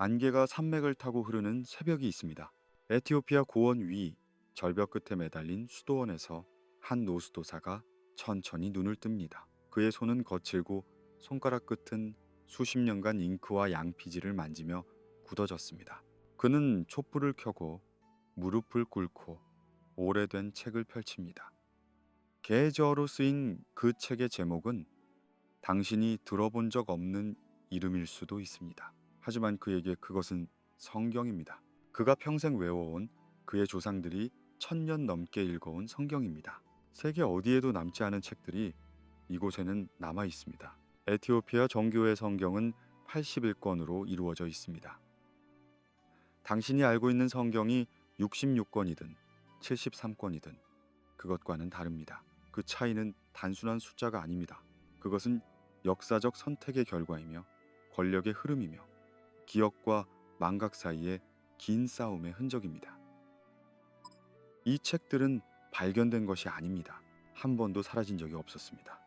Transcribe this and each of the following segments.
안개가 산맥을 타고 흐르는 새벽이 있습니다. 에티오피아 고원 위 절벽 끝에 매달린 수도원에서 한 노수도사가 천천히 눈을 뜹니다. 그의 손은 거칠고 손가락 끝은 수십 년간 잉크와 양피지를 만지며 굳어졌습니다. 그는 촛불을 켜고 무릎을 꿇고 오래된 책을 펼칩니다. 게저어로 쓰인 그 책의 제목은 당신이 들어본 적 없는 이름일 수도 있습니다. 하지만 그에게 그것은 성경입니다. 그가 평생 외워온 그의 조상들이 1000년 넘게 읽어온 성경입니다. 세계 어디에도 남지 않은 책들이 이곳에는 남아 있습니다. 에티오피아 정교회 성경은 81권으로 이루어져 있습니다. 당신이 알고 있는 성경이 66권이든 73권이든 그것과는 다릅니다. 그 차이는 단순한 숫자가 아닙니다. 그것은 역사적 선택의 결과이며 권력의 흐름이며 기억과 망각 사이의 긴 싸움의 흔적입니다. 이 책들은 발견된 것이 아닙니다. 한 번도 사라진 적이 없었습니다.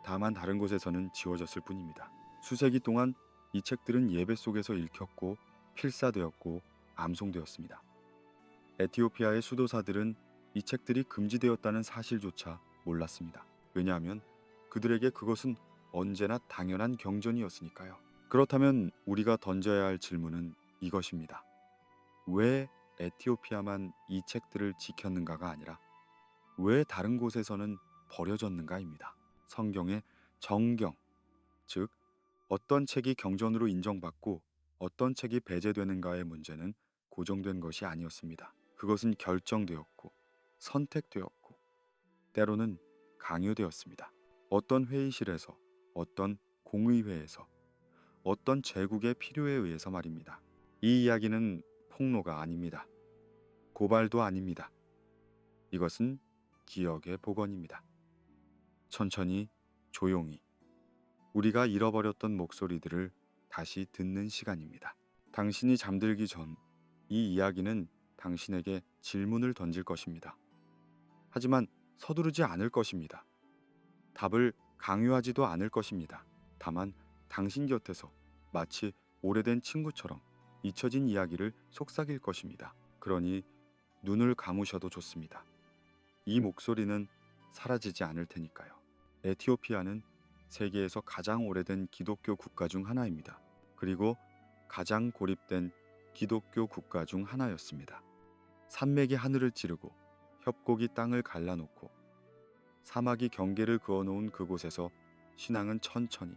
다만 다른 곳에서는 지워졌을 뿐입니다. 수세기 동안 이 책들은 예배 속에서 읽혔고 필사되었고 암송되었습니다. 에티오피아의 수도사들은 이 책들이 금지되었다는 사실조차 몰랐습니다. 왜냐하면 그들에게 그것은 언제나 당연한 경전이었으니까요. 그렇다면 우리가 던져야 할 질문은 이것입니다. 왜 에티오피아만 이 책들을 지켰는가가 아니라 왜 다른 곳에서는 버려졌는가입니다. 성경의 정경, 즉 어떤 책이 경전으로 인정받고 어떤 책이 배제되는가의 문제는 고정된 것이 아니었습니다. 그것은 결정되었고 선택되었고 때로는 강요되었습니다. 어떤 회의실에서, 어떤 공의회에서, 어떤 제국의 필요에 의해서 말입니다. 이 이야기는 폭로가 아닙니다. 고발도 아닙니다. 이것은 기억의 복원입니다. 천천히, 조용히 우리가 잃어버렸던 목소리들을 다시 듣는 시간입니다. 당신이 잠들기 전 이 이야기는 당신에게 질문을 던질 것입니다. 하지만 서두르지 않을 것입니다. 답을 강요하지도 않을 것입니다. 다만 당신 곁에서 마치 오래된 친구처럼 잊혀진 이야기를 속삭일 것입니다. 그러니 눈을 감으셔도 좋습니다. 이 목소리는 사라지지 않을 테니까요. 에티오피아는 세계에서 가장 오래된 기독교 국가 중 하나입니다. 그리고 가장 고립된 기독교 국가 중 하나였습니다. 산맥이 하늘을 찌르고 협곡이 땅을 갈라놓고 사막이 경계를 그어놓은 그곳에서 신앙은 천천히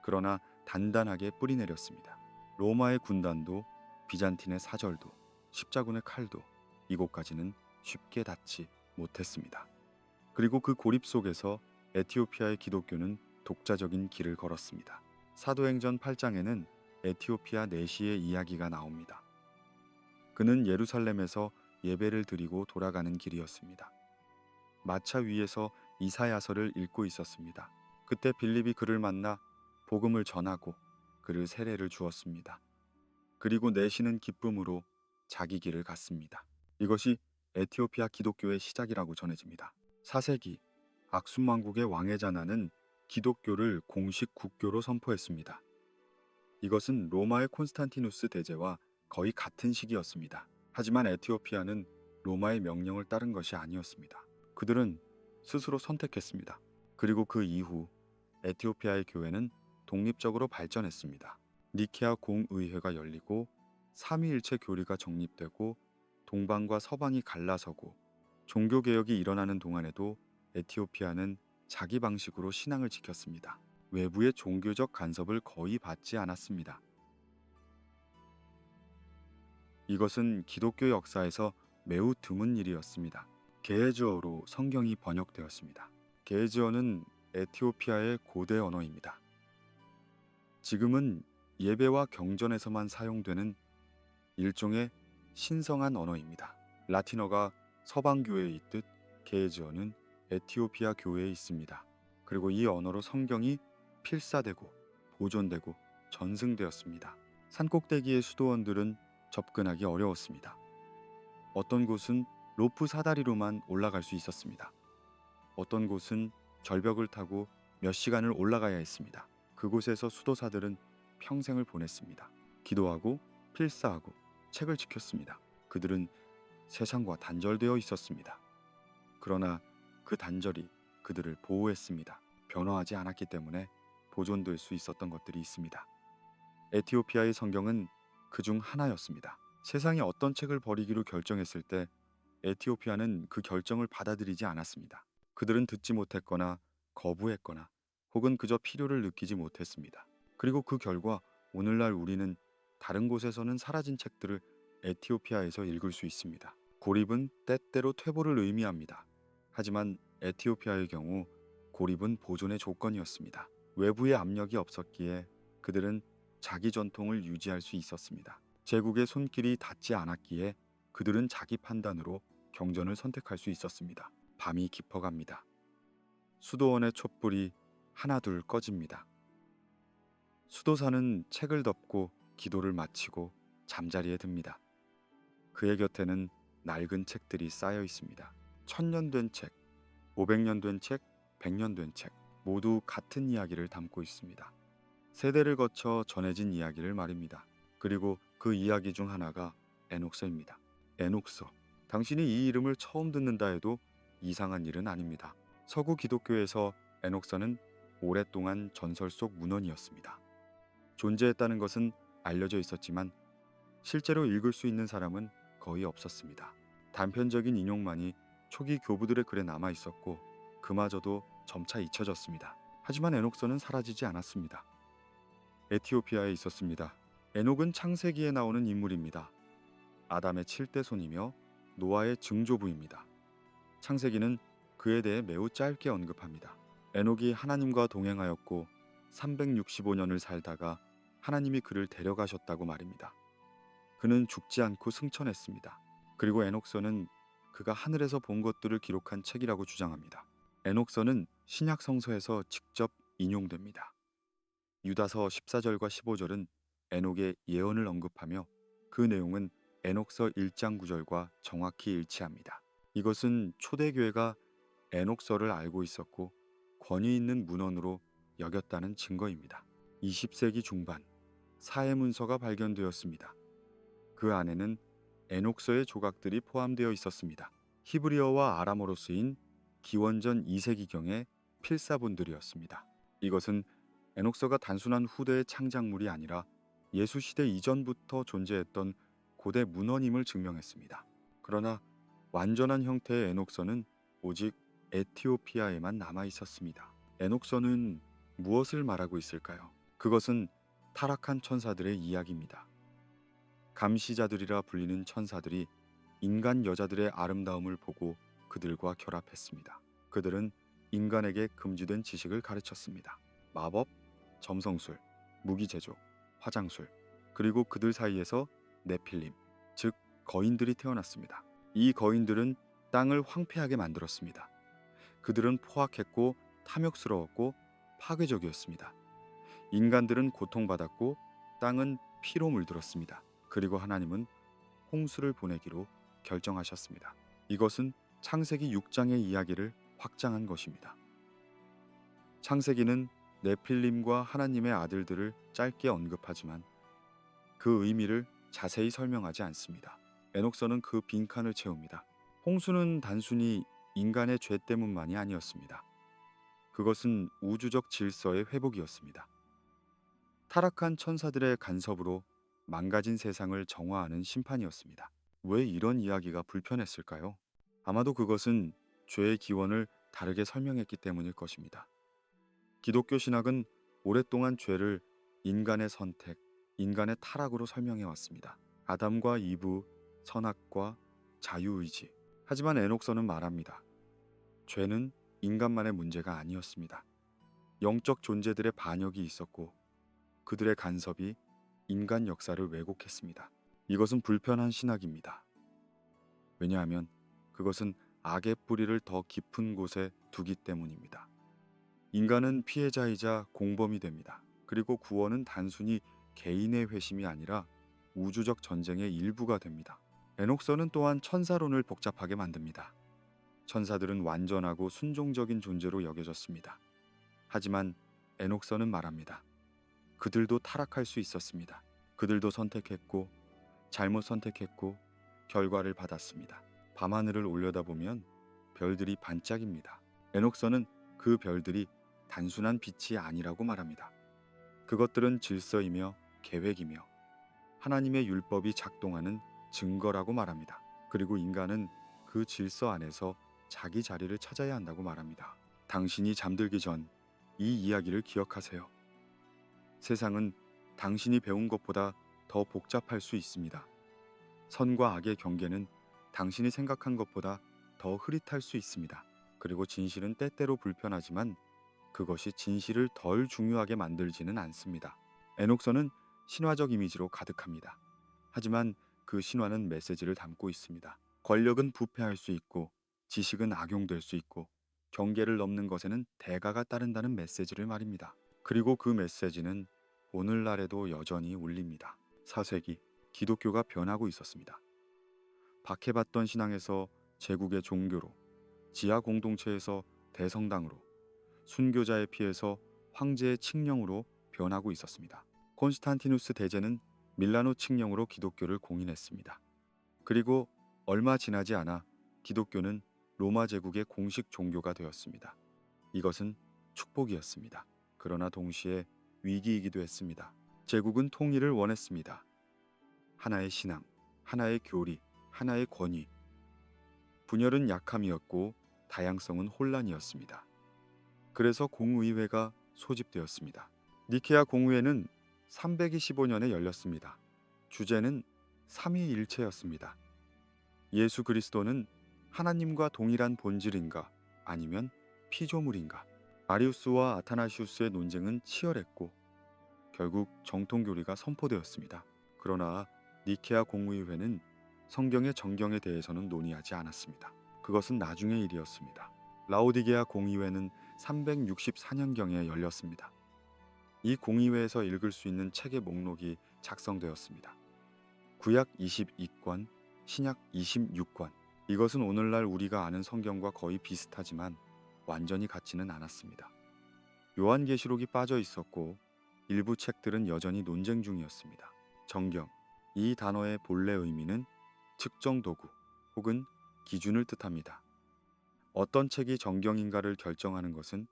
그러나 단단하게 뿌리내렸습니다. 로마의 군단도 비잔틴의 사절도 십자군의 칼도 이곳까지는 쉽게 닿지 못했습니다. 그리고 그 고립 속에서 에티오피아의 기독교는 독자적인 길을 걸었습니다. 사도행전 8장에는 에티오피아 내시의 이야기가 나옵니다. 그는 예루살렘에서 예배를 드리고 돌아가는 길이었습니다. 마차 위에서 이사야서를 읽고 있었습니다. 그때 빌립이 그를 만나 복음을 전하고 그를 세례를 주었습니다. 그리고 내시는 기쁨으로 자기 길을 갔습니다. 이것이 에티오피아 기독교의 시작이라고 전해집니다. 4세기 악순 왕국의 왕에자나는 기독교를 공식 국교로 선포했습니다. 이것은 로마의 콘스탄티누스 대제와 거의 같은 시기였습니다. 하지만 에티오피아는 로마의 명령을 따른 것이 아니었습니다. 그들은 스스로 선택했습니다. 그리고 그 이후 에티오피아의 교회는 독립적으로 발전했습니다. 니케아 공의회가 열리고 삼위일체 교리가 정립되고 동방과 서방이 갈라서고 종교개혁이 일어나는 동안에도 에티오피아는 자기 방식으로 신앙을 지켰습니다. 외부의 종교적 간섭을 거의 받지 않았습니다. 이것은 기독교 역사에서 매우 드문 일이었습니다. 게에즈어로 성경이 번역되었습니다. 게에즈어는 에티오피아의 고대 언어입니다. 지금은 예배와 경전에서만 사용되는 일종의 신성한 언어입니다. 라틴어가 서방 교회에 있듯 게에즈어는 에티오피아 교회에 있습니다. 그리고 이 언어로 성경이 필사되고 보존되고 전승되었습니다. 산꼭대기의 수도원들은 접근하기 어려웠습니다. 어떤 곳은 로프 사다리로만 올라갈 수 있었습니다. 어떤 곳은 절벽을 타고 몇 시간을 올라가야 했습니다. 그곳에서 수도사들은 평생을 보냈습니다. 기도하고 필사하고 책을 지켰습니다. 그들은 세상과 단절되어 있었습니다. 그러나 그 단절이 그들을 보호했습니다. 변화하지 않았기 때문에 보존될 수 있었던 것들이 있습니다. 에티오피아의 성경은 그중 하나였습니다. 세상이 어떤 책을 버리기로 결정했을 때 에티오피아는 그 결정을 받아들이지 않았습니다. 그들은 듣지 못했거나 거부했거나 혹은 그저 필요를 느끼지 못했습니다. 그리고 그 결과 오늘날 우리는 다른 곳에서는 사라진 책들을 에티오피아에서 읽을 수 있습니다. 고립은 때때로 퇴보를 의미합니다. 하지만 에티오피아의 경우 고립은 보존의 조건이었습니다. 외부의 압력이 없었기에 그들은 자기 전통을 유지할 수 있었습니다. 제국의 손길이 닿지 않았기에 그들은 자기 판단으로 경전을 선택할 수 있었습니다. 밤이 깊어갑니다. 수도원의 촛불이 하나둘 꺼집니다. 수도사는 책을 덮고 기도를 마치고 잠자리에 듭니다. 그의 곁에는 낡은 책들이 쌓여 있습니다. 1000년 된 책, 500년 된 책, 100년 된 책, 모두 같은 이야기를 담고 있습니다. 세대를 거쳐 전해진 이야기를 말입니다. 그리고 그 이야기 중 하나가 에녹서입니다. 에녹서. 당신이 이 이름을 처음 듣는다 해도 이상한 일은 아닙니다. 서구 기독교에서 에녹서는 오랫동안 전설 속 문헌이었습니다. 존재했다는 것은 알려져 있었지만 실제로 읽을 수 있는 사람은 거의 없었습니다. 단편적인 인용만이 초기 교부들의 글에 남아 있었고 그마저도 점차 잊혀졌습니다. 하지만 에녹서는 사라지지 않았습니다. 에티오피아에 있었습니다. 에녹은 창세기에 나오는 인물입니다. 아담의 7대 손이며 노아의 증조부입니다. 창세기는 그에 대해 매우 짧게 언급합니다. 에녹이 하나님과 동행하였고 365년을 살다가 하나님이 그를 데려가셨다고 말입니다. 그는 죽지 않고 승천했습니다. 그리고 에녹서는 그가 하늘에서 본 것들을 기록한 책이라고 주장합니다. 에녹서는 신약 성서에서 직접 인용됩니다. 유다서 14절과 15절은 에녹의 예언을 언급하며 그 내용은 에녹서 1장 9절과 정확히 일치합니다. 이것은 초대교회가 에녹서를 알고 있었고 권위 있는 문헌으로 여겼다는 증거입니다. 20세기 중반 사해문서가 발견되었습니다. 그 안에는 에녹서의 조각들이 포함되어 있었습니다. 히브리어와 아람어로 쓰인 기원전 2세기경의 필사본들이었습니다. 이것은 에녹서가 단순한 후대의 창작물이 아니라 예수 시대 이전부터 존재했던 고대 문헌임을 증명했습니다. 그러나 완전한 형태의 에녹서는 오직 에티오피아에만 남아 있었습니다. 에녹서는 무엇을 말하고 있을까요? 그것은 타락한 천사들의 이야기입니다. 감시자들이라 불리는 천사들이 인간 여자들의 아름다움을 보고 그들과 결합했습니다. 그들은 인간에게 금지된 지식을 가르쳤습니다. 마법, 점성술, 무기제조, 화장술, 그리고 그들 사이에서 네필림, 즉 거인들이 태어났습니다. 이 거인들은 땅을 황폐하게 만들었습니다. 그들은 포악했고 탐욕스러웠고 파괴적이었습니다. 인간들은 고통받았고 땅은 피로 물들었습니다. 그리고 하나님은 홍수를 보내기로 결정하셨습니다. 이것은 창세기 6장의 이야기를 확장한 것입니다. 창세기는 네필림과 하나님의 아들들을 짧게 언급하지만 그 의미를 자세히 설명하지 않습니다. 에녹서는 그 빈칸을 채웁니다. 홍수는 단순히 인간의 죄 때문만이 아니었습니다. 그것은 우주적 질서의 회복이었습니다. 타락한 천사들의 간섭으로 망가진 세상을 정화하는 심판이었습니다. 왜 이런 이야기가 불편했을까요? 아마도 그것은 죄의 기원을 다르게 설명했기 때문일 것입니다. 기독교 신학은 오랫동안 죄를 인간의 선택, 인간의 타락으로 설명해 왔습니다. 아담과 이브, 선악과 자유의지. 하지만 에녹서는 말합니다. 죄는 인간만의 문제가 아니었습니다. 영적 존재들의 반역이 있었고 그들의 간섭이 인간 역사를 왜곡했습니다. 이것은 불편한 신학입니다. 왜냐하면 그것은 악의 뿌리를 더 깊은 곳에 두기 때문입니다. 인간은 피해자이자 공범이 됩니다. 그리고 구원은 단순히 개인의 회심이 아니라 우주적 전쟁의 일부가 됩니다. 에녹서는 또한 천사론을 복잡하게 만듭니다. 천사들은 완전하고 순종적인 존재로 여겨졌습니다. 하지만 에녹서는 말합니다. 그들도 타락할 수 있었습니다. 그들도 선택했고 잘못 선택했고 결과를 받았습니다. 밤하늘을 올려다보면 별들이 반짝입니다. 에녹서는 그 별들이 단순한 빛이 아니라고 말합니다. 그것들은 질서이며 계획이며 하나님의 율법이 작동하는 증거라고 말합니다. 그리고 인간은 그 질서 안에서 자기 자리를 찾아야 한다고 말합니다. 당신이 잠들기 전 이 이야기를 기억하세요. 세상은 당신이 배운 것보다 더 복잡할 수 있습니다. 선과 악의 경계는 당신이 생각한 것보다 더 흐릿할 수 있습니다. 그리고 진실은 때때로 불편하지만 그것이 진실을 덜 중요하게 만들지는 않습니다. 에녹서는 신화적 이미지로 가득합니다. 하지만 그 신화는 메시지를 담고 있습니다. 권력은 부패할 수 있고 지식은 악용될 수 있고 경계를 넘는 것에는 대가가 따른다는 메시지를 말입니다. 그리고 그 메시지는 오늘날에도 여전히 울립니다. 4세기 기독교가 변하고 있었습니다. 박해받던 신앙에서 제국의 종교로, 지하 공동체에서 대성당으로, 순교자의 피에서 황제의 칙령으로 변하고 있었습니다. 콘스탄티누스 대제는 밀라노 칙령으로 기독교를 공인했습니다. 그리고 얼마 지나지 않아 기독교는 로마 제국의 공식 종교가 되었습니다. 이것은 축복이었습니다. 그러나 동시에 위기이기도 했습니다. 제국은 통일을 원했습니다. 하나의 신앙, 하나의 교리, 하나의 권위. 분열은 약함이었고 다양성은 혼란이었습니다. 그래서 공의회가 소집되었습니다. 니케아 공의회는 325년에 열렸습니다. 주제는 삼위일체였습니다. 예수 그리스도는 하나님과 동일한 본질인가 아니면 피조물인가? 아리우스와 아타나시우스의 논쟁은 치열했고 결국 정통교리가 선포되었습니다. 그러나 니케아 공의회는 성경의 정경에 대해서는 논의하지 않았습니다. 그것은 나중의 일이었습니다. 라오디게아 공의회는 364년경에 열렸습니다. 이 공의회에서 읽을 수 있는 책의 목록이 작성되었습니다. 구약 22권, 신약 26권. 이것은 오늘날 우리가 아는 성경과 거의 비슷하지만 완전히 같지는 않았습니다. 요한계시록이 빠져 있었고 일부 책들은 여전히 논쟁 중이었습니다. 정경, 이 단어의 본래 의미는 측정 도구 혹은 기준을 뜻합니다. 어떤 책이 정경인가를 결정하는 것은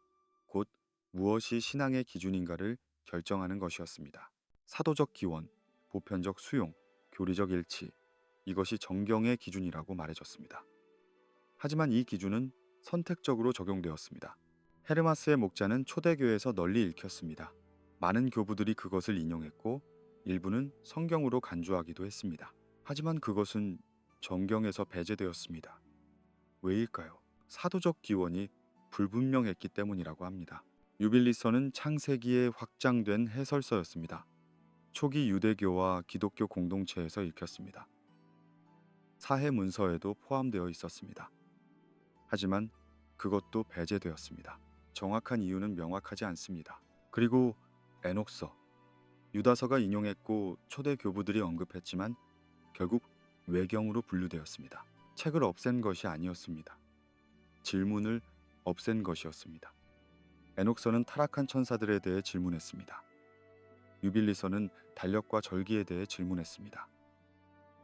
곧 무엇이 신앙의 기준인가를 결정하는 것이었습니다. 사도적 기원, 보편적 수용, 교리적 일치, 이것이 정경의 기준이라고 말해졌습니다. 하지만 이 기준은 선택적으로 적용되었습니다. 헤르마스의 목자는 초대교회에서 널리 읽혔습니다. 많은 교부들이 그것을 인용했고 일부는 성경으로 간주하기도 했습니다. 하지만 그것은 정경에서 배제되었습니다. 왜일까요? 사도적 기원이 불분명했기 때문이라고 합니다. 유빌리서는 창세기에 확장된 해설서였습니다. 초기 유대교와 기독교 공동체에서 읽혔습니다. 사해 문서에도 포함되어 있었습니다. 하지만 그것도 배제되었습니다. 정확한 이유는 명확하지 않습니다. 그리고 에녹서, 유다서가 인용했고 초대 교부들이 언급했지만 결국 외경으로 분류되었습니다. 책을 없앤 것이 아니었습니다. 질문을 없앤 것이었습니다. 에녹서는 타락한 천사들에 대해 질문했습니다. 유빌리서는 달력과 절기에 대해 질문했습니다.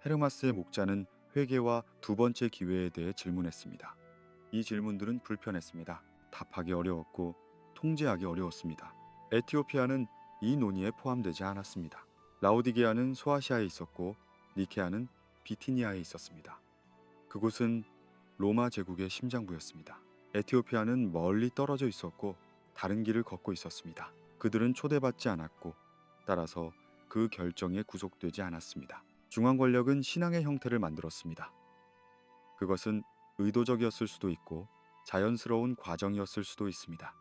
헤르마스의 목자는 회개와 두 번째 기회에 대해 질문했습니다. 이 질문들은 불편했습니다. 답하기 어려웠고 통제하기 어려웠습니다. 에티오피아는 이 논의에 포함되지 않았습니다. 라오디게아는 소아시아에 있었고 니케아는 비티니아에 있었습니다. 그곳은 로마 제국의 심장부였습니다. 에티오피아는 멀리 떨어져 있었고 다른 길을 걷고 있었습니다. 그들은 초대받지 않았고 따라서 그 결정에 구속되지 않았습니다. 중앙 권력은 신앙의 형태를 만들었습니다. 그것은 의도적이었을 수도 있고 자연스러운 과정이었을 수도 있습니다.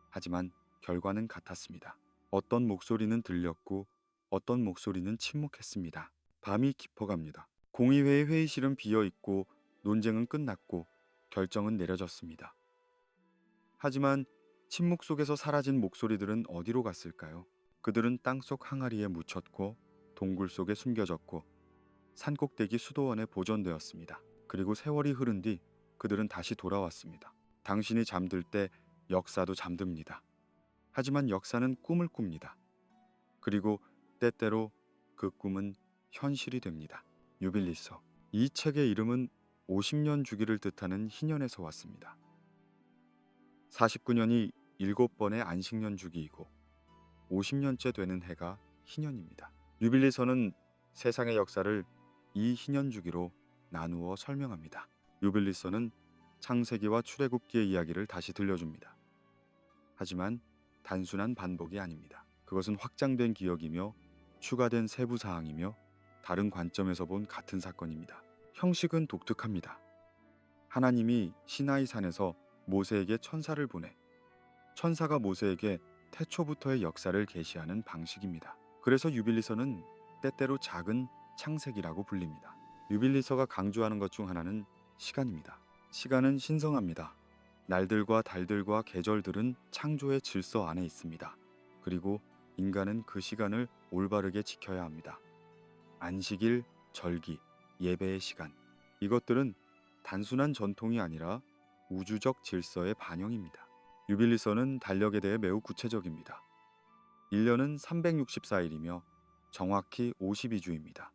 하지만 결과는 같았습니다. 어떤 목소리는 들렸고 어떤 목소리는 침묵했습니다. 밤이 깊어갑니다. 공의회의 회의실은 비어있고 논쟁은 끝났고 결정은 내려졌습니다. 하지만 침묵 속에서 사라진 목소리들은 어디로 갔을까요? 그들은 땅속 항아리에 묻혔고 동굴 속에 숨겨졌고 산꼭대기 수도원에 보존되었습니다. 그리고 세월이 흐른 뒤 그들은 다시 돌아왔습니다. 당신이 잠들 때 역사도 잠듭니다. 하지만 역사는 꿈을 꿉니다. 그리고 때때로 그 꿈은 현실이 됩니다. 유빌리서. 이 책의 이름은 50년 주기를 뜻하는 희년에서 왔습니다. 49년이 7번의 안식년 주기이고 50년째 되는 해가 희년입니다. 유빌리서는 세상의 역사를 이 희년 주기로 나누어 설명합니다. 유빌리서는 창세기와 출애굽기의 이야기를 다시 들려줍니다. 하지만 단순한 반복이 아닙니다. 그것은 확장된 기억이며 추가된 세부 사항이며 다른 관점에서 본 같은 사건입니다. 형식은 독특합니다. 하나님이 시나이 산에서 모세에게 천사를 보내 천사가 모세에게 태초부터의 역사를 계시하는 방식입니다. 그래서 유빌리서는 때때로 작은 창세기라고 불립니다. 유빌리서가 강조하는 것 중 하나는 시간입니다. 시간은 신성합니다. 날들과 달들과 계절들은 창조의 질서 안에 있습니다. 그리고 인간은 그 시간을 올바르게 지켜야 합니다. 안식일, 절기, 예배의 시간. 이것들은 단순한 전통이 아니라 우주적 질서의 반영입니다. 유빌리서는 달력에 대해 매우 구체적입니다. 1년은 364일이며 정확히 52주입니다.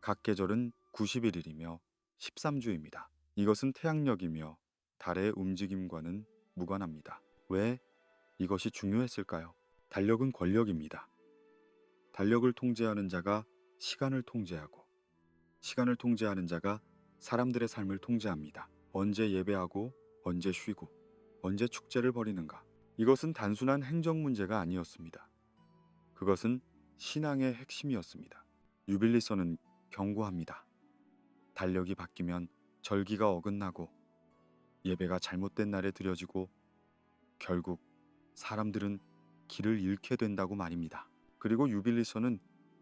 각 계절은 91일이며 13주입니다. 이것은 태양력이며 달의 움직임과는 무관합니다. 왜 이것이 중요했을까요? 달력은 권력입니다. 달력을 통제하는 자가 시간을 통제하고 시간을 통제하는 자가 사람들의 삶을 통제합니다. 언제 예배하고 언제 쉬고 언제 축제를 벌이는가. 이것은 단순한 행정 문제가 아니었습니다. 그것은 신앙의 핵심이었습니다. 유빌리서는 경고합니다. 달력이 바뀌면 절기가 어긋나고 예배가 잘못된 날에 드려지고 결국 사람들은 길을 잃게 된다고 말입니다. 그리고 유빌리서는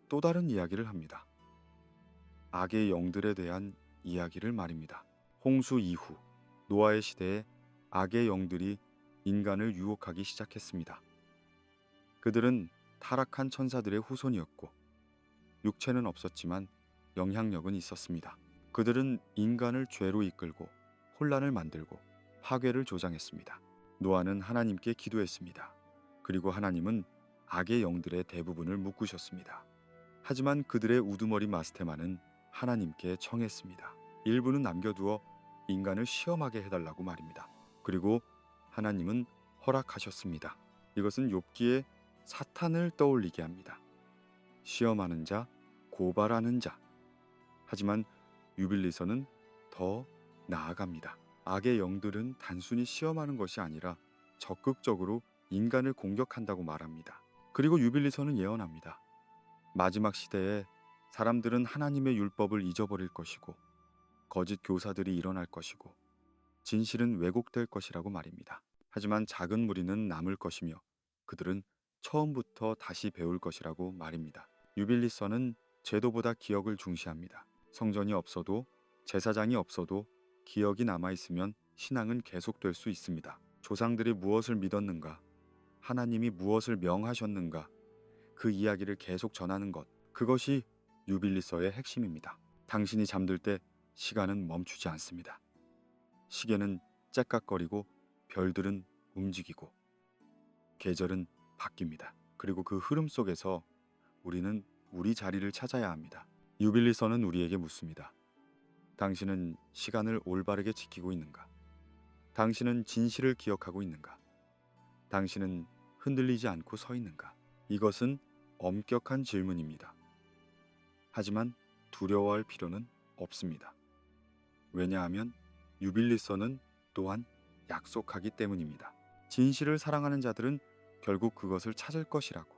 또 다른 이야기를 합니다. 악의 영들에 대한 이야기를 말입니다. 홍수 이후 노아의 시대에 악의 영들이 인간을 유혹하기 시작했습니다. 그들은 타락한 천사들의 후손이었고 육체는 없었지만 영향력은 있었습니다. 그들은 인간을 죄로 이끌고 혼란을 만들고 파괴를 조장했습니다. 노아는 하나님께 기도했습니다. 그리고 하나님은 악의 영들의 대부분을 묶으셨습니다. 하지만 그들의 우두머리 마스테마는 하나님께 청했습니다. 일부는 남겨두어 인간을 시험하게 해달라고 말입니다. 그리고 하나님은 허락하셨습니다. 이것은 욥기에 사탄을 떠올리게 합니다. 시험하는 자, 고발하는 자. 하지만 유빌리서는 더 나아갑니다. 악의 영들은 단순히 시험하는 것이 아니라 적극적으로 인간을 공격한다고 말합니다. 그리고 유빌리서는 예언합니다. 마지막 시대에 사람들은 하나님의 율법을 잊어버릴 것이고 거짓 교사들이 일어날 것이고 진실은 왜곡될 것이라고 말입니다. 하지만 작은 무리는 남을 것이며 그들은 처음부터 다시 배울 것이라고 말입니다. 유빌리서는 제도보다 기억을 중시합니다. 성전이 없어도 제사장이 없어도 기억이 남아있으면 신앙은 계속될 수 있습니다. 조상들이 무엇을 믿었는가, 하나님이 무엇을 명하셨는가, 그 이야기를 계속 전하는 것, 그것이 유빌리서의 핵심입니다. 당신이 잠들 때 시간은 멈추지 않습니다. 시계는 째깍거리고 별들은 움직이고 계절은 바뀝니다. 그리고 그 흐름 속에서 우리는 우리 자리를 찾아야 합니다. 유빌리서는 우리에게 묻습니다. 당신은 시간을 올바르게 지키고 있는가? 당신은 진실을 기억하고 있는가? 당신은 흔들리지 않고 서 있는가? 이것은 엄격한 질문입니다. 하지만 두려워할 필요는 없습니다. 왜냐하면 유빌리서는 또한 약속하기 때문입니다. 진실을 사랑하는 자들은 결국 그것을 찾을 것이라고.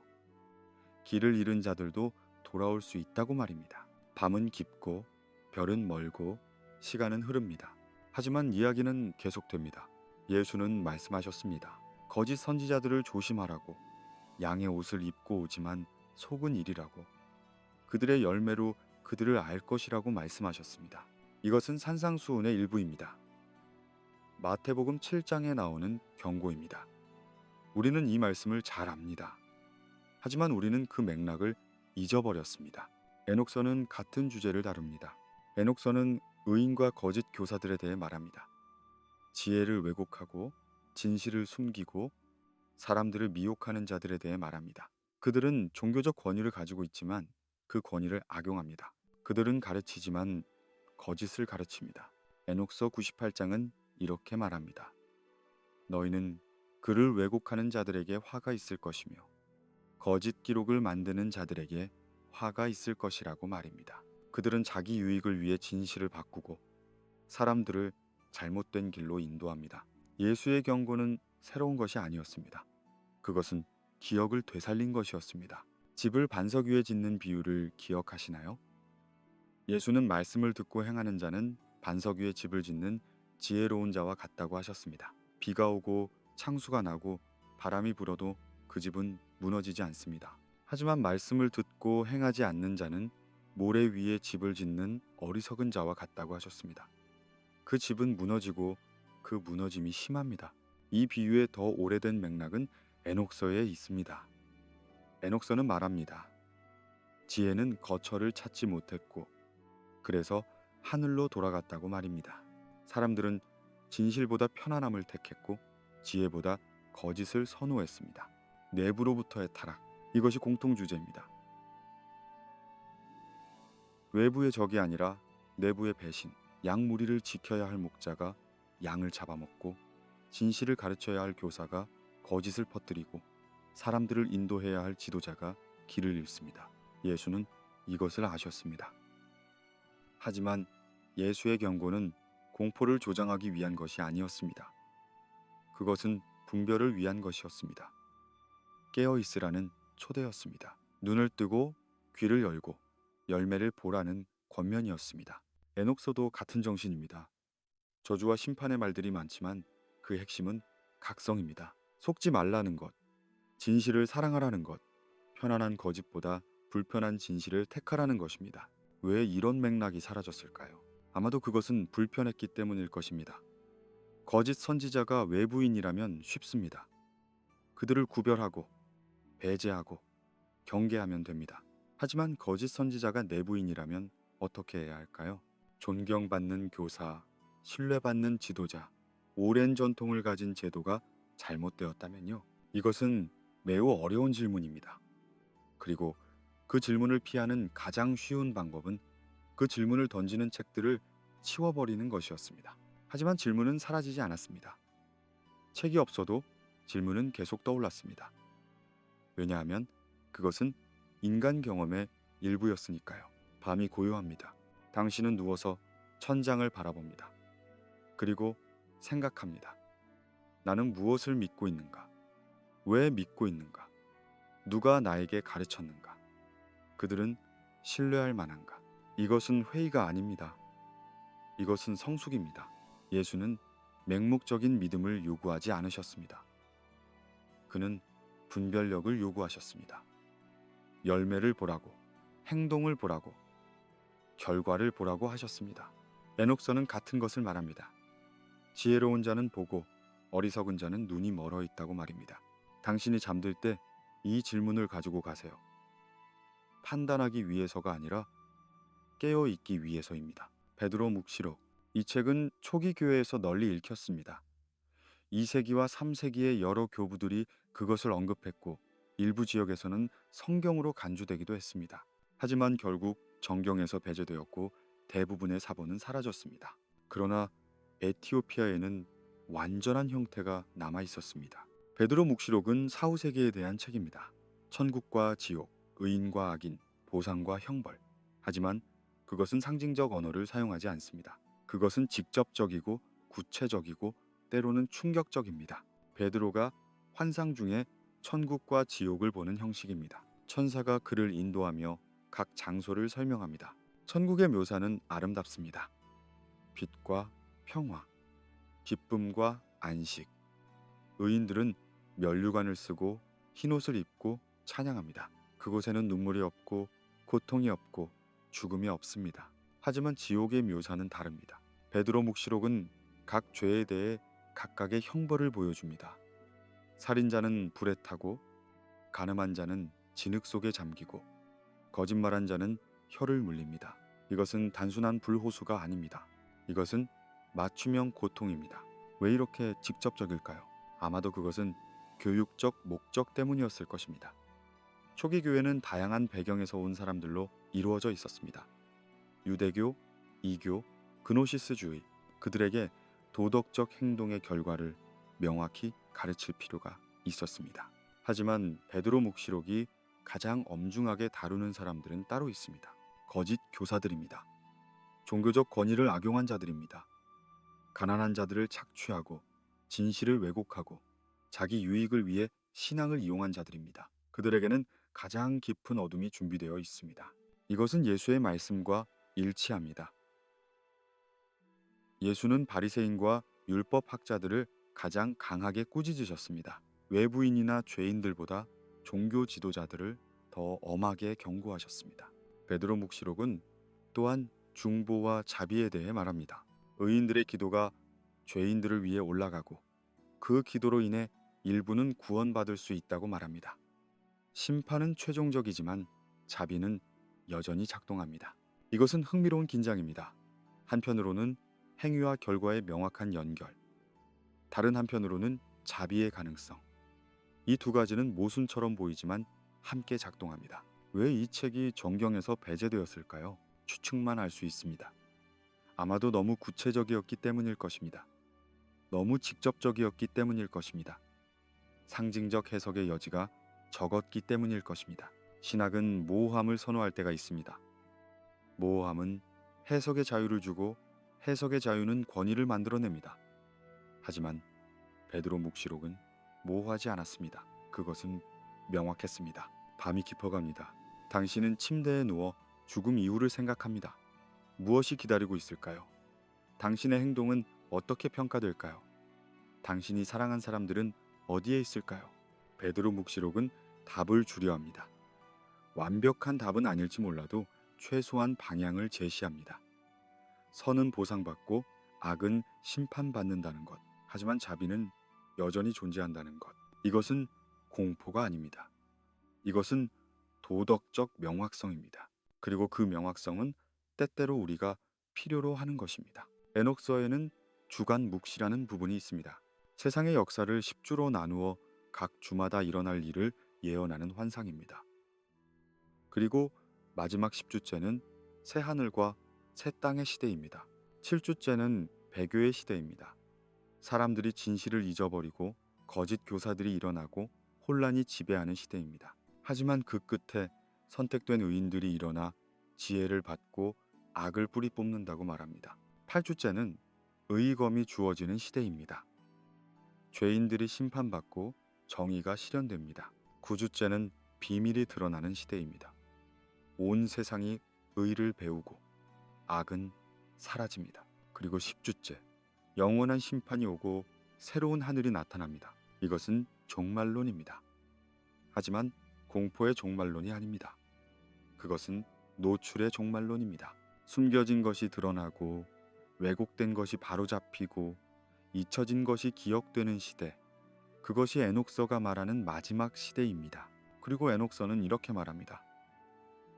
길을 잃은 자들도 돌아올 수 있다고 말입니다. 밤은 깊고 별은 멀고 시간은 흐릅니다. 하지만 이야기는 계속됩니다. 예수는 말씀하셨습니다. 거짓 선지자들을 조심하라고. 양의 옷을 입고 오지만 속은 이리라고. 그들의 열매로 그들을 알 것이라고 말씀하셨습니다. 이것은 산상수훈의 일부입니다. 마태복음 7장에 나오는 경고입니다. 우리는 이 말씀을 잘 압니다. 하지만 우리는 그 맥락을 잊어버렸습니다. 에녹서는 같은 주제를 다룹니다. 에녹서는 의인과 거짓 교사들에 대해 말합니다. 지혜를 왜곡하고 진실을 숨기고 사람들을 미혹하는 자들에 대해 말합니다. 그들은 종교적 권위를 가지고 있지만 그 권위를 악용합니다. 그들은 가르치지만 거짓을 가르칩니다. 에녹서 98장은 이렇게 말합니다. 너희는 그를 왜곡하는 자들에게 화가 있을 것이며 거짓 기록을 만드는 자들에게 화가 있을 것이라고 말입니다. 그들은 자기 유익을 위해 진실을 바꾸고 사람들을 잘못된 길로 인도합니다. 예수의 경고는 새로운 것이 아니었습니다. 그것은 기억을 되살린 것이었습니다. 집을 반석 위에 짓는 비유를 기억하시나요? 예수는 말씀을 듣고 행하는 자는 반석 위에 집을 짓는 지혜로운 자와 같다고 하셨습니다. 비가 오고 창수가 나고 바람이 불어도 그 집은 무너지지 않습니다. 하지만 말씀을 듣고 행하지 않는 자는 모래 위에 집을 짓는 어리석은 자와 같다고 하셨습니다. 그 집은 무너지고 그 무너짐이 심합니다. 이 비유의 더 오래된 맥락은 에녹서에 있습니다. 에녹서는 말합니다. 지혜는 거처를 찾지 못했고 그래서 하늘로 돌아갔다고 말입니다. 사람들은 진실보다 편안함을 택했고 지혜보다 거짓을 선호했습니다. 내부로부터의 타락, 이것이 공통 주제입니다. 외부의 적이 아니라 내부의 배신, 양무리를 지켜야 할 목자가 양을 잡아먹고 진실을 가르쳐야 할 교사가 거짓을 퍼뜨리고 사람들을 인도해야 할 지도자가 길을 잃습니다. 예수는 이것을 아셨습니다. 하지만 예수의 경고는 공포를 조장하기 위한 것이 아니었습니다. 그것은 분별을 위한 것이었습니다. 깨어 있으라는 초대였습니다. 눈을 뜨고 귀를 열고 열매를 보라는 권면이었습니다. 에녹서도 같은 정신입니다. 저주와 심판의 말들이 많지만 그 핵심은 각성입니다. 속지 말라는 것, 진실을 사랑하라는 것, 편안한 거짓보다 불편한 진실을 택하라는 것입니다. 왜 이런 맥락이 사라졌을까요? 아마도 그것은 불편했기 때문일 것입니다. 거짓 선지자가 외부인이라면 쉽습니다. 그들을 구별하고 배제하고 경계하면 됩니다. 하지만 거짓 선지자가 내부인이라면 어떻게 해야 할까요? 존경받는 교사, 신뢰받는 지도자, 오랜 전통을 가진 제도가 잘못되었다면요. 이것은 매우 어려운 질문입니다. 그리고 그 질문을 피하는 가장 쉬운 방법은 그 질문을 던지는 책들을 치워버리는 것이었습니다. 하지만 질문은 사라지지 않았습니다. 책이 없어도 질문은 계속 떠올랐습니다. 왜냐하면 그것은 인간 경험의 일부였으니까요. 밤이 고요합니다. 당신은 누워서 천장을 바라봅니다. 그리고 생각합니다. 나는 무엇을 믿고 있는가? 왜 믿고 있는가? 누가 나에게 가르쳤는가? 그들은 신뢰할 만한가? 이것은 회의가 아닙니다. 이것은 성숙입니다. 예수는 맹목적인 믿음을 요구하지 않으셨습니다. 그는 분별력을 요구하셨습니다. 열매를 보라고, 행동을 보라고, 결과를 보라고 하셨습니다. 에녹서는 같은 것을 말합니다. 지혜로운 자는 보고 어리석은 자는 눈이 멀어 있다고 말입니다. 당신이 잠들 때 이 질문을 가지고 가세요. 판단하기 위해서가 아니라 깨어 있기 위해서입니다. 베드로 묵시록, 이 책은 초기 교회에서 널리 읽혔습니다. 2세기와 3세기의 여러 교부들이 그것을 언급했고 일부 지역에서는 성경으로 간주되기도 했습니다. 하지만 결국 정경에서 배제되었고 대부분의 사본은 사라졌습니다. 그러나 에티오피아에는 완전한 형태가 남아 있었습니다. 베드로 묵시록은 사후세계에 대한 책입니다. 천국과 지옥, 의인과 악인, 보상과 형벌. 하지만 그것은 상징적 언어를 사용하지 않습니다. 그것은 직접적이고 구체적이고 때로는 충격적입니다. 베드로가 환상 중에 천국과 지옥을 보는 형식입니다. 천사가 그를 인도하며 각 장소를 설명합니다. 천국의 묘사는 아름답습니다. 빛과 평화, 기쁨과 안식. 의인들은 면류관을 쓰고 흰옷을 입고 찬양합니다. 그곳에는 눈물이 없고 고통이 없고 죽음이 없습니다. 하지만 지옥의 묘사는 다릅니다. 베드로 묵시록은 각 죄에 대해 각각의 형벌을 보여줍니다. 살인자는 불에 타고 간음한 자는 진흙 속에 잠기고 거짓말한 자는 혀를 물립니다. 이것은 단순한 불호수가 아닙니다. 이것은 맞춤형 고통입니다. 왜 이렇게 직접적일까요? 아마도 그것은 교육적 목적 때문이었을 것입니다. 초기 교회는 다양한 배경에서 온 사람들로 이루어져 있었습니다. 유대교, 이교, 그노시스주의, 그들에게 도덕적 행동의 결과를 명확히 가르칠 필요가 있었습니다. 하지만 베드로 묵시록이 가장 엄중하게 다루는 사람들은 따로 있습니다. 거짓 교사들입니다. 종교적 권위를 악용한 자들입니다. 가난한 자들을 착취하고 진실을 왜곡하고 자기 유익을 위해 신앙을 이용한 자들입니다. 그들에게는 가장 깊은 어둠이 준비되어 있습니다. 이것은 예수의 말씀과 일치합니다. 예수는 바리새인과 율법 학자들을 가장 강하게 꾸짖으셨습니다. 외부인이나 죄인들보다 종교 지도자들을 더 엄하게 경고하셨습니다. 베드로 묵시록은 또한 중보와 자비에 대해 말합니다. 의인들의 기도가 죄인들을 위해 올라가고 그 기도로 인해 일부는 구원받을 수 있다고 말합니다. 심판은 최종적이지만 자비는 여전히 작동합니다. 이것은 흥미로운 긴장입니다. 한편으로는 행위와 결과의 명확한 연결, 다른 한편으로는 자비의 가능성. 이 두 가지는 모순처럼 보이지만 함께 작동합니다. 왜 이 책이 정경에서 배제되었을까요? 추측만 할 수 있습니다. 아마도 너무 구체적이었기 때문일 것입니다. 너무 직접적이었기 때문일 것입니다. 상징적 해석의 여지가 적었기 때문일 것입니다. 신학은 모호함을 선호할 때가 있습니다. 모호함은 해석의 자유를 주고 해석의 자유는 권위를 만들어냅니다. 하지만 베드로 묵시록은 모호하지 않았습니다. 그것은 명확했습니다. 밤이 깊어갑니다. 당신은 침대에 누워 죽음 이후를 생각합니다. 무엇이 기다리고 있을까요? 당신의 행동은 어떻게 평가될까요? 당신이 사랑한 사람들은 어디에 있을까요? 베드로 묵시록은 답을 주려 합니다. 완벽한 답은 아닐지 몰라도 최소한 방향을 제시합니다. 선은 보상받고 악은 심판받는다는 것. 하지만 자비는 여전히 존재한다는 것. 이것은 공포가 아닙니다. 이것은 도덕적 명확성입니다. 그리고 그 명확성은 때때로 우리가 필요로 하는 것입니다. 에녹서에는 주간 묵시라는 부분이 있습니다. 세상의 역사를 10주로 나누어 각 주마다 일어날 일을 예언하는 환상입니다. 그리고 마지막 10주째는 새 하늘과 새 땅의 시대입니다. 7주째는 배교의 시대입니다. 사람들이 진실을 잊어버리고 거짓 교사들이 일어나고 혼란이 지배하는 시대입니다. 하지만 그 끝에 선택된 의인들이 일어나 지혜를 받고 악을 뿌리 뽑는다고 말합니다. 8주째는 의검이 주어지는 시대입니다. 죄인들이 심판받고 정의가 실현됩니다. 9주째는 비밀이 드러나는 시대입니다. 온 세상이 의를 배우고 악은 사라집니다. 그리고 10주째, 영원한 심판이 오고 새로운 하늘이 나타납니다. 이것은 종말론입니다. 하지만 공포의 종말론이 아닙니다. 그것은 노출의 종말론입니다. 숨겨진 것이 드러나고 왜곡된 것이 바로잡히고 잊혀진 것이 기억되는 시대. 그것이 에녹서가 말하는 마지막 시대입니다. 그리고 에녹서는 이렇게 말합니다.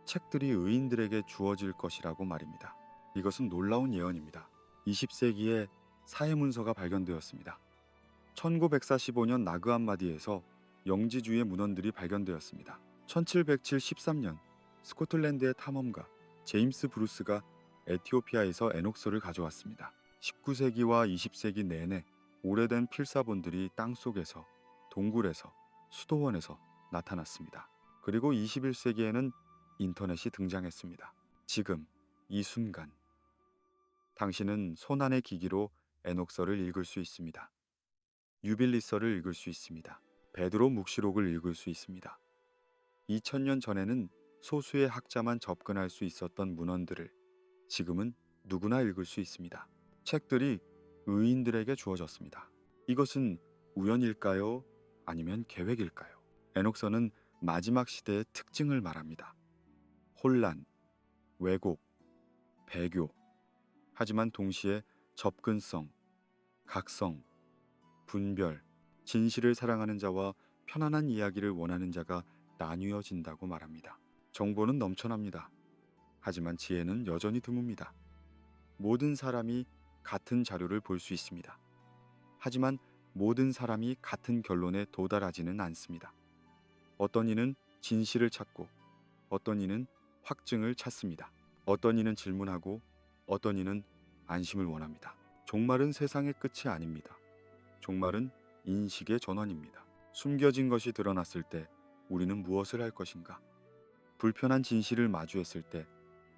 책들이 의인들에게 주어질 것이라고 말입니다. 이것은 놀라운 예언입니다. 20세기에 사해문서가 발견되었습니다. 1945년 나그한마디에서 영지주의 문헌들이 발견되었습니다. 1773년 스코틀랜드의 탐험가 제임스 브루스가 에티오피아에서 에녹서를 가져왔습니다. 19세기와 20세기 내내 오래된 필사본들이 땅속에서, 동굴에서, 수도원에서 나타났습니다. 그리고 21세기에는 인터넷이 등장했습니다. 지금 이 순간 당신은 손안의 기기로 에녹서를 읽을 수 있습니다. 유빌리서를 읽을 수 있습니다. 베드로 묵시록을 읽을 수 있습니다. 2000년 전에는 소수의 학자만 접근할 수 있었던 문헌들을 지금은 누구나 읽을 수 있습니다. 책들이 의인들에게 주어졌습니다. 이것은 우연일까요? 아니면 계획일까요? 에녹서는 마지막 시대의 특징을 말합니다. 혼란, 왜곡, 배교. 하지만 동시에 접근성, 각성, 분별, 진실을 사랑하는 자와 편안한 이야기를 원하는 자가 나뉘어진다고 말합니다. 정보는 넘쳐납니다. 하지만 지혜는 여전히 드뭅니다. 모든 사람이 같은 자료를 볼 수 있습니다. 하지만 모든 사람이 같은 결론에 도달하지는 않습니다. 어떤 이는 진실을 찾고 어떤 이는 확증을 찾습니다. 어떤 이는 질문하고 어떤 이는 안심을 원합니다. 종말은 세상의 끝이 아닙니다. 종말은 인식의 전환입니다. 숨겨진 것이 드러났을 때 우리는 무엇을 할 것인가? 불편한 진실을 마주했을 때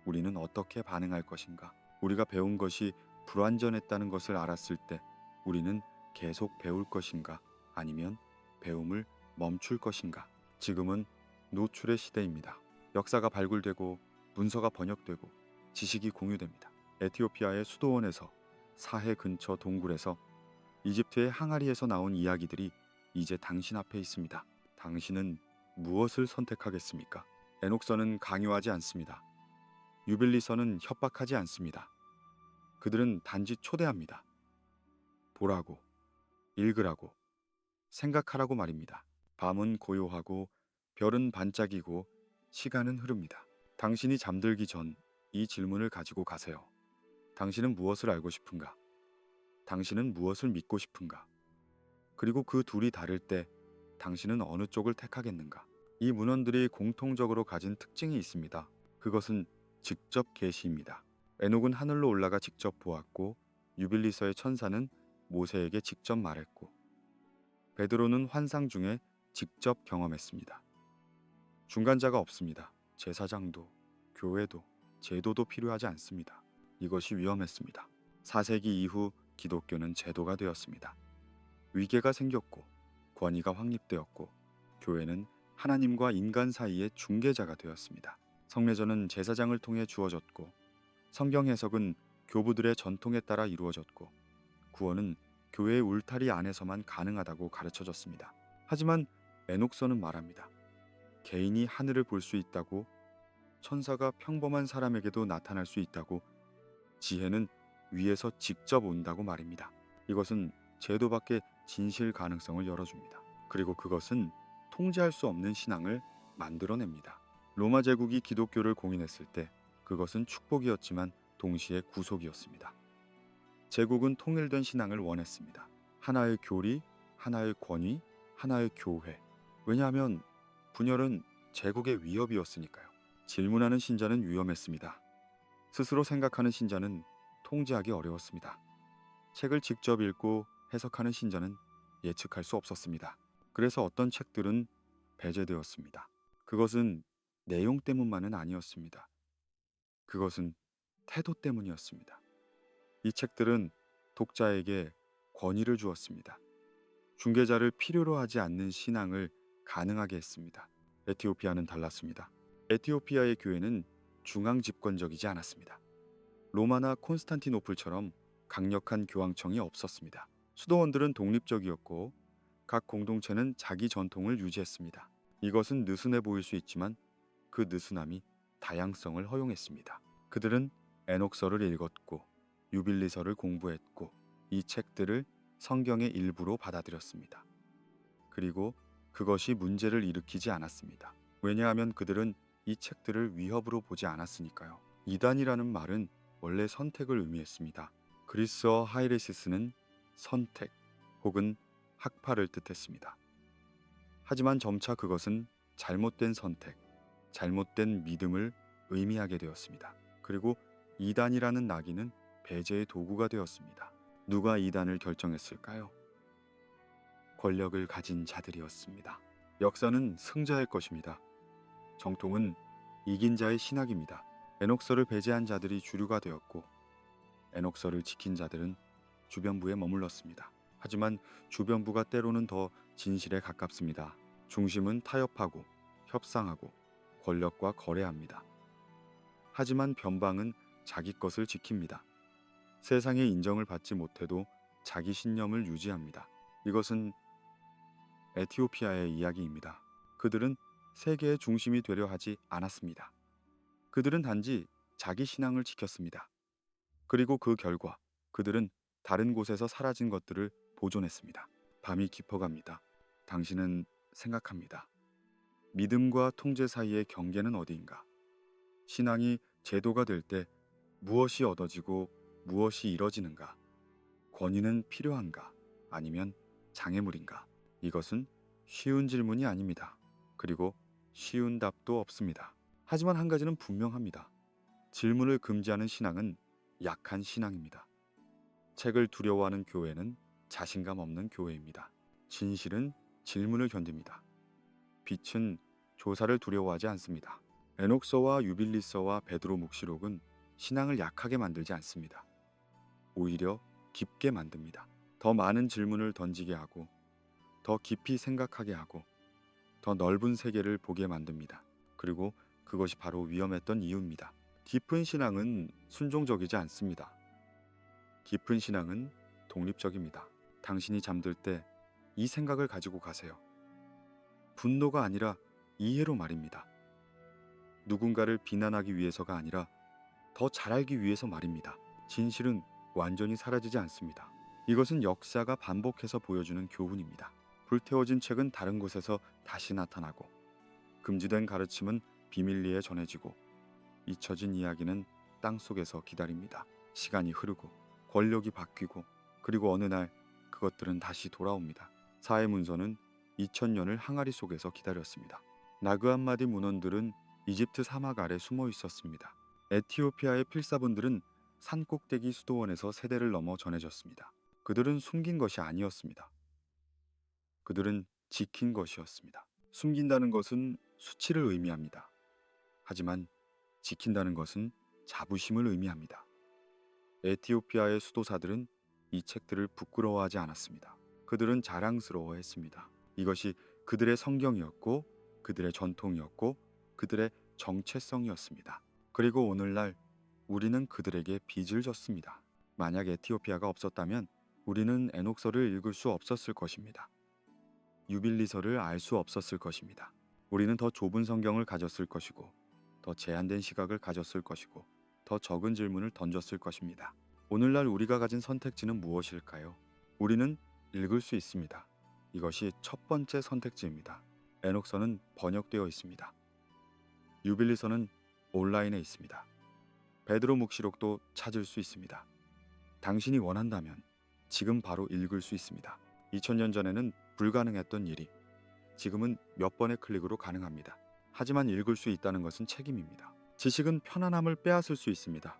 우리는 어떻게 반응할 것인가? 우리가 배운 것이 불완전했다는 것을 알았을 때 우리는 계속 배울 것인가? 아니면 배움을 멈출 것인가? 지금은 노출의 시대입니다. 역사가 발굴되고 문서가 번역되고 지식이 공유됩니다. 에티오피아의 수도원에서 사해 근처 동굴에서 이집트의 항아리에서 나온 이야기들이 이제 당신 앞에 있습니다. 당신은 무엇을 선택하겠습니까? 에녹서는 강요하지 않습니다. 유빌리서는 협박하지 않습니다. 그들은 단지 초대합니다. 보라고, 읽으라고, 생각하라고 말입니다. 밤은 고요하고 별은 반짝이고 시간은 흐릅니다. 당신이 잠들기 전 이 질문을 가지고 가세요. 당신은 무엇을 알고 싶은가? 당신은 무엇을 믿고 싶은가? 그리고 그 둘이 다를 때 당신은 어느 쪽을 택하겠는가? 이 문헌들이 공통적으로 가진 특징이 있습니다. 그것은 직접 계시입니다. 에녹은 하늘로 올라가 직접 보았고 유빌리서의 천사는 모세에게 직접 말했고 베드로는 환상 중에 직접 경험했습니다. 중간자가 없습니다. 제사장도 교회도 제도도 필요하지 않습니다. 이것이 위험했습니다. 4세기 이후 기독교는 제도가 되었습니다. 위계가 생겼고 권위가 확립되었고 교회는 하나님과 인간 사이의 중개자가 되었습니다. 성례전은 제사장을 통해 주어졌고 성경 해석은 교부들의 전통에 따라 이루어졌고 구원은 교회의 울타리 안에서만 가능하다고 가르쳐졌습니다. 하지만 에녹서는 말합니다. 개인이 하늘을 볼 수 있다고, 천사가 평범한 사람에게도 나타날 수 있다고, 지혜는 위에서 직접 온다고 말입니다. 이것은 제도 밖의 진실 가능성을 열어줍니다. 그리고 그것은 통제할 수 없는 신앙을 만들어냅니다. 로마 제국이 기독교를 공인했을 때 그것은 축복이었지만 동시에 구속이었습니다. 제국은 통일된 신앙을 원했습니다. 하나의 교리, 하나의 권위, 하나의 교회. 왜냐하면 분열은 제국의 위협이었으니까요. 질문하는 신자는 위험했습니다. 스스로 생각하는 신자는 통제하기 어려웠습니다. 책을 직접 읽고 해석하는 신자는 예측할 수 없었습니다. 그래서 어떤 책들은 배제되었습니다. 그것은 내용 때문만은 아니었습니다. 그것은 태도 때문이었습니다. 이 책들은 독자에게 권위를 주었습니다. 중개자를 필요로 하지 않는 신앙을 가능하게 했습니다. 에티오피아는 달랐습니다. 에티오피아의 교회는 중앙 집권적이지 않았습니다. 로마나 콘스탄티노플처럼 강력한 교황청이 없었습니다. 수도원들은 독립적이었고 각 공동체는 자기 전통을 유지했습니다. 이것은 느슨해 보일 수 있지만 그 느슨함이 다양성을 허용했습니다. 그들은 에녹서를 읽었고 유빌리서를 공부했고 이 책들을 성경의 일부로 받아들였습니다. 그리고 그것이 문제를 일으키지 않았습니다. 왜냐하면 그들은 이 책들을 위협으로 보지 않았으니까요. 이단이라는 말은 원래 선택을 의미했습니다. 그리스어 하이레시스는 선택 혹은 학파를 뜻했습니다. 하지만 점차 그것은 잘못된 선택, 잘못된 믿음을 의미하게 되었습니다. 그리고 이단이라는 낙인은 배제의 도구가 되었습니다. 누가 이단을 결정했을까요? 권력을 가진 자들이었습니다. 역사는 승자의 것입니다. 정통은 이긴 자의 신학입니다. 에녹서를 배제한 자들이 주류가 되었고 에녹서를 지킨 자들은 주변부에 머물렀습니다. 하지만 주변부가 때로는 더 진실에 가깝습니다. 중심은 타협하고 협상하고 권력과 거래합니다. 하지만 변방은 자기 것을 지킵니다. 세상의 인정을 받지 못해도 자기 신념을 유지합니다. 이것은 에티오피아의 이야기입니다. 그들은 세계의 중심이 되려 하지 않았습니다. 그들은 단지 자기 신앙을 지켰습니다. 그리고 그 결과 그들은 다른 곳에서 사라진 것들을 보존했습니다. 밤이 깊어갑니다. 당신은 생각합니다. 믿음과 통제 사이의 경계는 어디인가? 신앙이 제도가 될 때 무엇이 얻어지고 무엇이 이뤄지는가? 권위는 필요한가? 아니면 장애물인가? 이것은 쉬운 질문이 아닙니다. 그리고 쉬운 답도 없습니다. 하지만 한 가지는 분명합니다. 질문을 금지하는 신앙은 약한 신앙입니다. 책을 두려워하는 교회는 자신감 없는 교회입니다. 진실은 질문을 견딥니다. 빛은 조사를 두려워하지 않습니다. 에녹서와 유빌리서와 베드로 묵시록은 신앙을 약하게 만들지 않습니다. 오히려 깊게 만듭니다. 더 많은 질문을 던지게 하고, 더 깊이 생각하게 하고, 더 넓은 세계를 보게 만듭니다. 그리고 그것이 바로 위험했던 이유입니다. 깊은 신앙은 순종적이지 않습니다. 깊은 신앙은 독립적입니다. 당신이 잠들 때 이 생각을 가지고 가세요. 분노가 아니라 이해로 말입니다. 누군가를 비난하기 위해서가 아니라 더 잘 알기 위해서 말입니다. 진실은 완전히 사라지지 않습니다. 이것은 역사가 반복해서 보여주는 교훈입니다. 불태워진 책은 다른 곳에서 다시 나타나고, 금지된 가르침은 비밀리에 전해지고, 잊혀진 이야기는 땅속에서 기다립니다. 시간이 흐르고 권력이 바뀌고, 그리고 어느 날 그것들은 다시 돌아옵니다. 사회 문서는 2000년을 항아리 속에서 기다렸습니다. 나그한마디 문헌들은 이집트 사막 아래 숨어 있었습니다. 에티오피아의 필사본들은 산꼭대기 수도원에서 세대를 넘어 전해졌습니다. 그들은 숨긴 것이 아니었습니다. 그들은 지킨 것이었습니다. 숨긴다는 것은 수치를 의미합니다. 하지만 지킨다는 것은 자부심을 의미합니다. 에티오피아의 수도사들은 이 책들을 부끄러워하지 않았습니다. 그들은 자랑스러워했습니다. 이것이 그들의 성경이었고, 그들의 전통이었고, 그들의 정체성이었습니다. 그리고 오늘날 우리는 그들에게 빚을 졌습니다. 만약 에티오피아가 없었다면 우리는 에녹서를 읽을 수 없었을 것입니다. 유빌리서를 알 수 없었을 것입니다. 우리는 더 좁은 성경을 가졌을 것이고, 더 제한된 시각을 가졌을 것이고, 더 적은 질문을 던졌을 것입니다. 오늘날 우리가 가진 선택지는 무엇일까요? 우리는 읽을 수 있습니다. 이것이 첫 번째 선택지입니다. 에녹서는 번역되어 있습니다. 유빌리서는 온라인에 있습니다. 베드로 묵시록도 찾을 수 있습니다. 당신이 원한다면 지금 바로 읽을 수 있습니다. 2000년 전에는 불가능했던 일이 지금은 몇 번의 클릭으로 가능합니다. 하지만 읽을 수 있다는 것은 책임입니다. 지식은 편안함을 빼앗을 수 있습니다.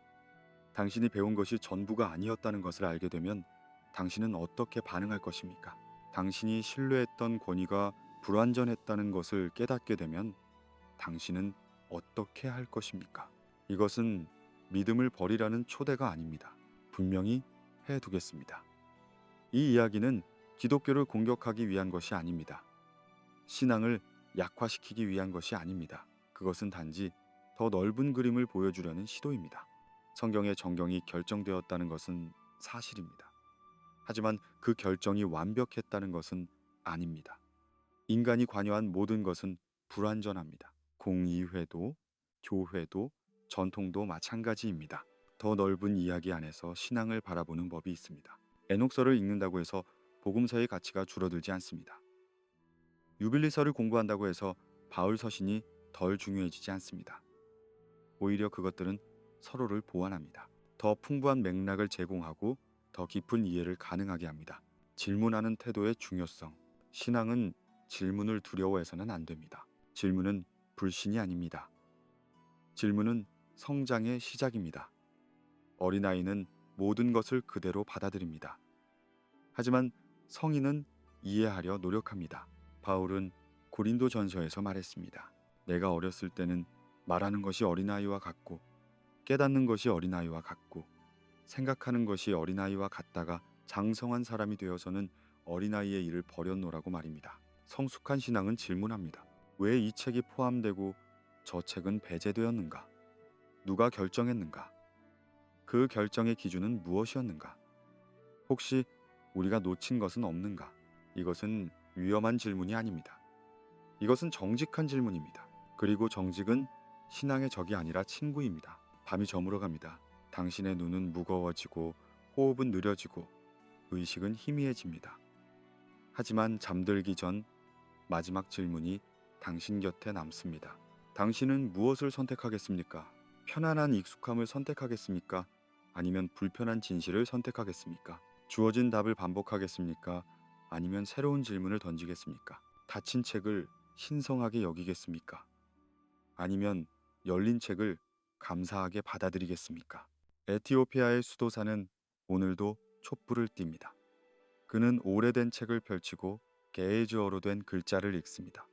당신이 배운 것이 전부가 아니었다는 것을 알게 되면 당신은 어떻게 반응할 것입니까? 당신이 신뢰했던 권위가 불완전했다는 것을 깨닫게 되면 당신은 어떻게 할 것입니까? 이것은 믿음을 버리라는 초대가 아닙니다. 분명히 해두겠습니다. 이 이야기는 기독교를 공격하기 위한 것이 아닙니다. 신앙을 약화시키기 위한 것이 아닙니다. 그것은 단지 더 넓은 그림을 보여주려는 시도입니다. 성경의 정경이 결정되었다는 것은 사실입니다. 하지만 그 결정이 완벽했다는 것은 아닙니다. 인간이 관여한 모든 것은 불완전합니다. 공의회도, 교회도, 전통도 마찬가지입니다. 더 넓은 이야기 안에서 신앙을 바라보는 법이 있습니다. 에녹서를 읽는다고 해서 복음서의 가치가 줄어들지 않습니다. 유빌리서를 공부한다고 해서 바울 서신이 덜 중요해지지 않습니다. 오히려 그것들은 서로를 보완합니다. 더 풍부한 맥락을 제공하고 더 깊은 이해를 가능하게 합니다. 질문하는 태도의 중요성. 신앙은 질문을 두려워해서는 안 됩니다. 질문은 불신이 아닙니다. 질문은 성장의 시작입니다. 어린아이는 모든 것을 그대로 받아들입니다. 하지만 성인은 이해하려 노력합니다. 바울은 고린도 전서에서 말했습니다. 내가 어렸을 때는 말하는 것이 어린아이와 같고, 깨닫는 것이 어린아이와 같고, 생각하는 것이 어린아이와 같다가 장성한 사람이 되어서는 어린아이의 일을 버렸노라고 말입니다. 성숙한 신앙은 질문합니다. 왜 이 책이 포함되고 저 책은 배제되었는가? 누가 결정했는가? 그 결정의 기준은 무엇이었는가? 혹시 우리가 놓친 것은 없는가? 이것은 위험한 질문이 아닙니다. 이것은 정직한 질문입니다. 그리고 정직은 신앙의 적이 아니라 친구입니다. 밤이 저물어갑니다. 당신의 눈은 무거워지고 호흡은 느려지고 의식은 희미해집니다. 하지만 잠들기 전 마지막 질문이 당신 곁에 남습니다. 당신은 무엇을 선택하겠습니까? 편안한 익숙함을 선택하겠습니까? 아니면 불편한 진실을 선택하겠습니까? 주어진 답을 반복하겠습니까? 아니면 새로운 질문을 던지겠습니까? 닫힌 책을 신성하게 여기겠습니까? 아니면 열린 책을 감사하게 받아들이겠습니까? 에티오피아의 수도사는 오늘도 촛불을 띱니다. 그는 오래된 책을 펼치고 게에즈어로 된 글자를 읽습니다.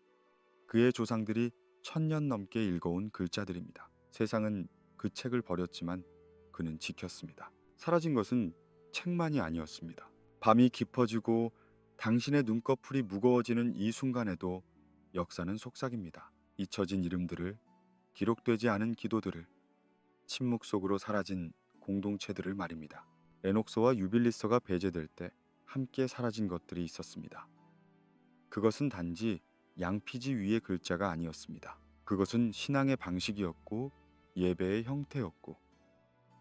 그의 조상들이 1000년 넘게 읽어온 글자들입니다. 세상은 그 책을 버렸지만 그는 지켰습니다. 사라진 것은 책만이 아니었습니다. 밤이 깊어지고 당신의 눈꺼풀이 무거워지는 이 순간에도 역사는 속삭입니다. 잊혀진 이름들을, 기록되지 않은 기도들을, 침묵 속으로 사라진 공동체들을 말입니다. 에녹서와 유빌리서가 배제될 때 함께 사라진 것들이 있었습니다. 그것은 단지 양피지 위의 글자가 아니었습니다. 그것은 신앙의 방식이었고 예배의 형태였고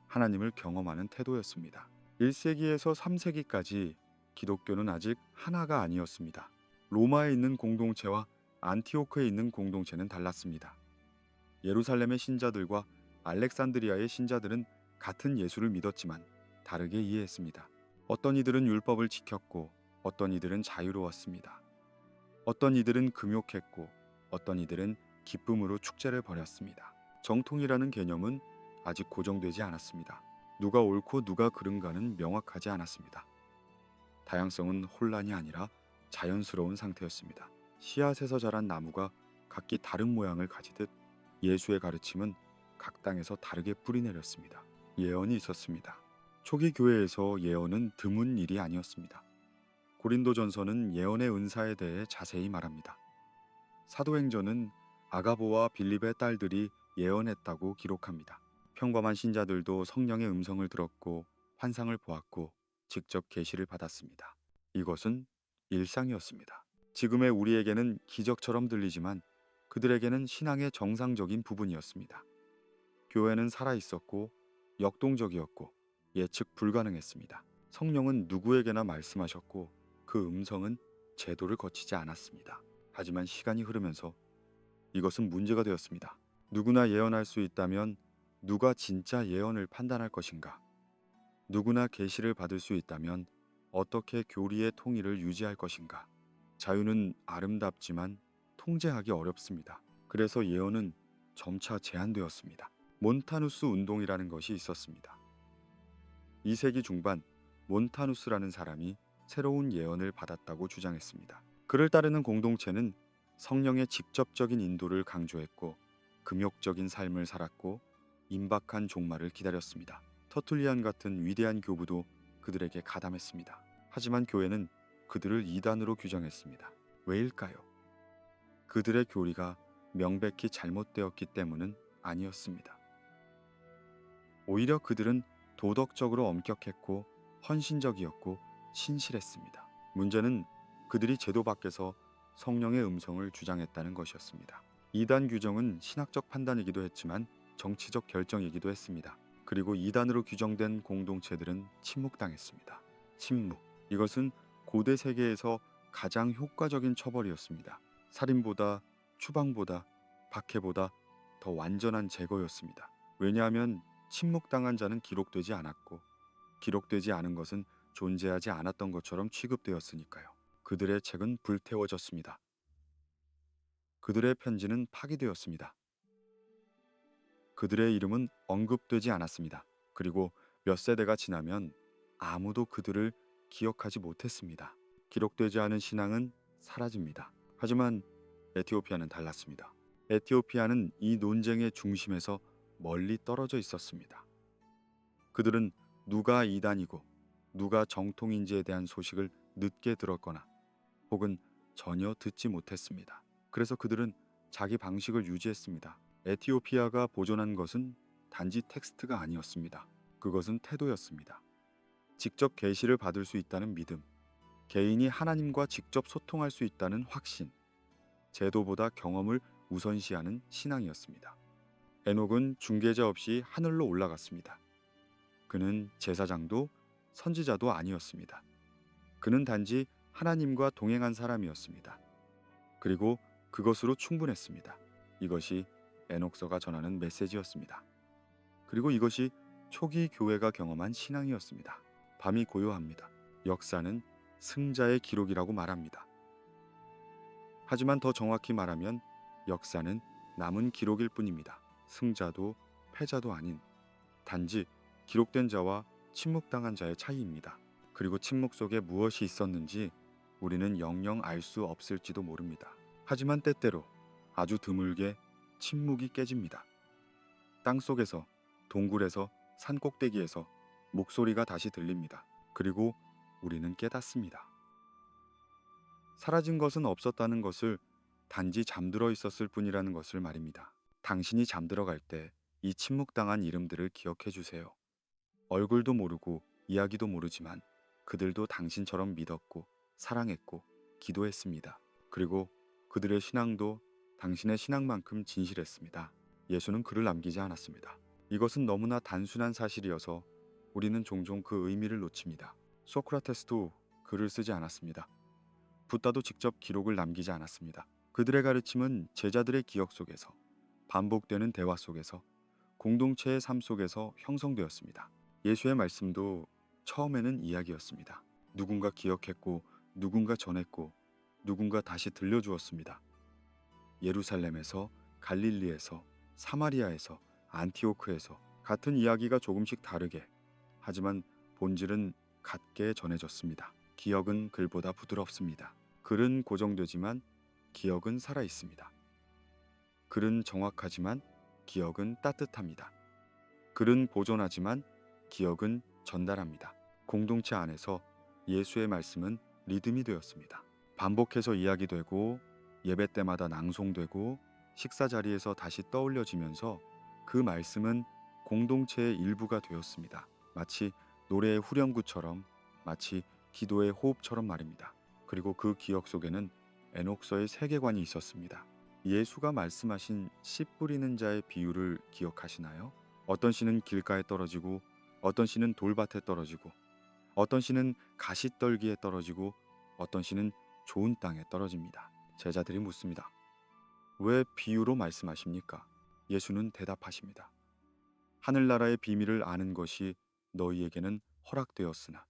하나님을 경험하는 태도였습니다. 1세기에서 3세기까지 기독교는 아직 하나가 아니었습니다. 로마에 있는 공동체와 안티오크에 있는 공동체는 달랐습니다. 예루살렘의 신자들과 알렉산드리아의 신자들은 같은 예수를 믿었지만 다르게 이해했습니다. 어떤 이들은 율법을 지켰고 어떤 이들은 자유로웠습니다. 어떤 이들은 금욕했고 어떤 이들은 기쁨으로 축제를 벌였습니다. 정통이라는 개념은 아직 고정되지 않았습니다. 누가 옳고 누가 그른가는 명확하지 않았습니다. 다양성은 혼란이 아니라 자연스러운 상태였습니다. 씨앗에서 자란 나무가 각기 다른 모양을 가지듯 예수의 가르침은 각 땅에서 다르게 뿌리내렸습니다. 예언이 있었습니다. 초기 교회에서 예언은 드문 일이 아니었습니다. 고린도전서는 예언의 은사에 대해 자세히 말합니다. 사도행전은 아가보와 빌립의 딸들이 예언했다고 기록합니다. 평범한 신자들도 성령의 음성을 들었고 환상을 보았고 직접 계시를 받았습니다. 이것은 일상이었습니다. 지금의 우리에게는 기적처럼 들리지만 그들에게는 신앙의 정상적인 부분이었습니다. 교회는 살아있었고 역동적이었고 예측 불가능했습니다. 성령은 누구에게나 말씀하셨고 그 음성은 제도를 거치지 않았습니다. 하지만 시간이 흐르면서 이것은 문제가 되었습니다. 누구나 예언할 수 있다면 누가 진짜 예언을 판단할 것인가? 누구나 계시를 받을 수 있다면 어떻게 교리의 통일을 유지할 것인가? 자유는 아름답지만 통제하기 어렵습니다. 그래서 예언은 점차 제한되었습니다. 몬타누스 운동이라는 것이 있었습니다. 2세기 중반 몬타누스라는 사람이 새로운 예언을 받았다고 주장했습니다. 그를 따르는 공동체는 성령의 직접적인 인도를 강조했고 금욕적인 삶을 살았고 임박한 종말을 기다렸습니다. 터툴리안 같은 위대한 교부도 그들에게 가담했습니다. 하지만 교회는 그들을 이단으로 규정했습니다. 왜일까요? 그들의 교리가 명백히 잘못되었기 때문은 아니었습니다. 오히려 그들은 도덕적으로 엄격했고 헌신적이었고 신실했습니다. 문제는 그들이 제도 밖에서 성령의 음성을 주장했다는 것이었습니다. 이단 규정은 신학적 판단이기도 했지만 정치적 결정이기도 했습니다. 그리고 이단으로 규정된 공동체들은 침묵당했습니다. 침묵. 이것은 고대 세계에서 가장 효과적인 처벌이었습니다. 살인보다 추방보다 박해보다 더 완전한 제거였습니다. 왜냐하면 침묵당한 자는 기록되지 않았고 기록되지 않은 것은 존재하지 않았던 것처럼 취급되었으니까요. 그들의 책은 불태워졌습니다. 그들의 편지는 파기되었습니다. 그들의 이름은 언급되지 않았습니다. 그리고 몇 세대가 지나면 아무도 그들을 기억하지 못했습니다. 기록되지 않은 신앙은 사라집니다. 하지만 에티오피아는 달랐습니다. 에티오피아는 이 논쟁의 중심에서 멀리 떨어져 있었습니다. 그들은 누가 이단이고 누가 정통인지에 대한 소식을 늦게 들었거나 혹은 전혀 듣지 못했습니다. 그래서 그들은 자기 방식을 유지했습니다. 에티오피아가 보존한 것은 단지 텍스트가 아니었습니다. 그것은 태도였습니다. 직접 계시를 받을 수 있다는 믿음, 개인이 하나님과 직접 소통할 수 있다는 확신, 제도보다 경험을 우선시하는 신앙이었습니다. 에녹은 중개자 없이 하늘로 올라갔습니다. 그는 제사장도 선지자도 아니었습니다. 그는 단지 하나님과 동행한 사람이었습니다. 그리고 그것으로 충분했습니다. 이것이 에녹서가 전하는 메시지였습니다. 그리고 이것이 초기 교회가 경험한 신앙이었습니다. 밤이 고요합니다. 역사는 승자의 기록이라고 말합니다. 하지만 더 정확히 말하면 역사는 남은 기록일 뿐입니다. 승자도 패자도 아닌 단지 기록된 자와 침묵당한 자의 차이입니다. 그리고 침묵 속에 무엇이 있었는지 우리는 영영 알 수 없을지도 모릅니다. 하지만 때때로 아주 드물게 침묵이 깨집니다. 땅 속에서, 동굴에서, 산 꼭대기에서 목소리가 다시 들립니다. 그리고 우리는 깨닫습니다. 사라진 것은 없었다는 것을 단지 잠들어 있었을 뿐이라는 것을 말입니다. 당신이 잠들어 갈 때 이 침묵당한 이름들을 기억해 주세요. 얼굴도 모르고 이야기도 모르지만 그들도 당신처럼 믿었고 사랑했고 기도했습니다. 그리고 그들의 신앙도 당신의 신앙만큼 진실했습니다. 예수는 글을 남기지 않았습니다. 이것은 너무나 단순한 사실이어서 우리는 종종 그 의미를 놓칩니다. 소크라테스도 글을 쓰지 않았습니다. 붓다도 직접 기록을 남기지 않았습니다. 그들의 가르침은 제자들의 기억 속에서, 반복되는 대화 속에서, 공동체의 삶 속에서 형성되었습니다. 예수의 말씀도 처음에는 이야기였습니다. 누군가 기억했고, 누군가 전했고, 누군가 다시 들려주었습니다. 예루살렘에서, 갈릴리에서, 사마리아에서, 안티오크에서 같은 이야기가 조금씩 다르게, 하지만 본질은 같게 전해졌습니다. 기억은 글보다 부드럽습니다. 글은 고정되지만 기억은 살아 있습니다. 글은 정확하지만 기억은 따뜻합니다. 글은 보존하지만 기억은 전달합니다. 공동체 안에서 예수의 말씀은 리듬이 되었습니다. 반복해서 이야기되고 예배 때마다 낭송되고 식사 자리에서 다시 떠올려지면서 그 말씀은 공동체의 일부가 되었습니다. 마치 노래의 후렴구처럼, 마치 기도의 호흡처럼 말입니다. 그리고 그 기억 속에는 에녹서의 세계관이 있었습니다. 예수가 말씀하신 씨 뿌리는 자의 비유를 기억하시나요? 어떤 씨는 길가에 떨어지고, 어떤 씨는 돌밭에 떨어지고, 어떤 씨는 가시떨기에 떨어지고, 어떤 씨는 좋은 땅에 떨어집니다. 제자들이 묻습니다. 왜 비유로 말씀하십니까? 예수는 대답하십니다. 하늘나라의 비밀을 아는 것이 너희에게는 허락되었으나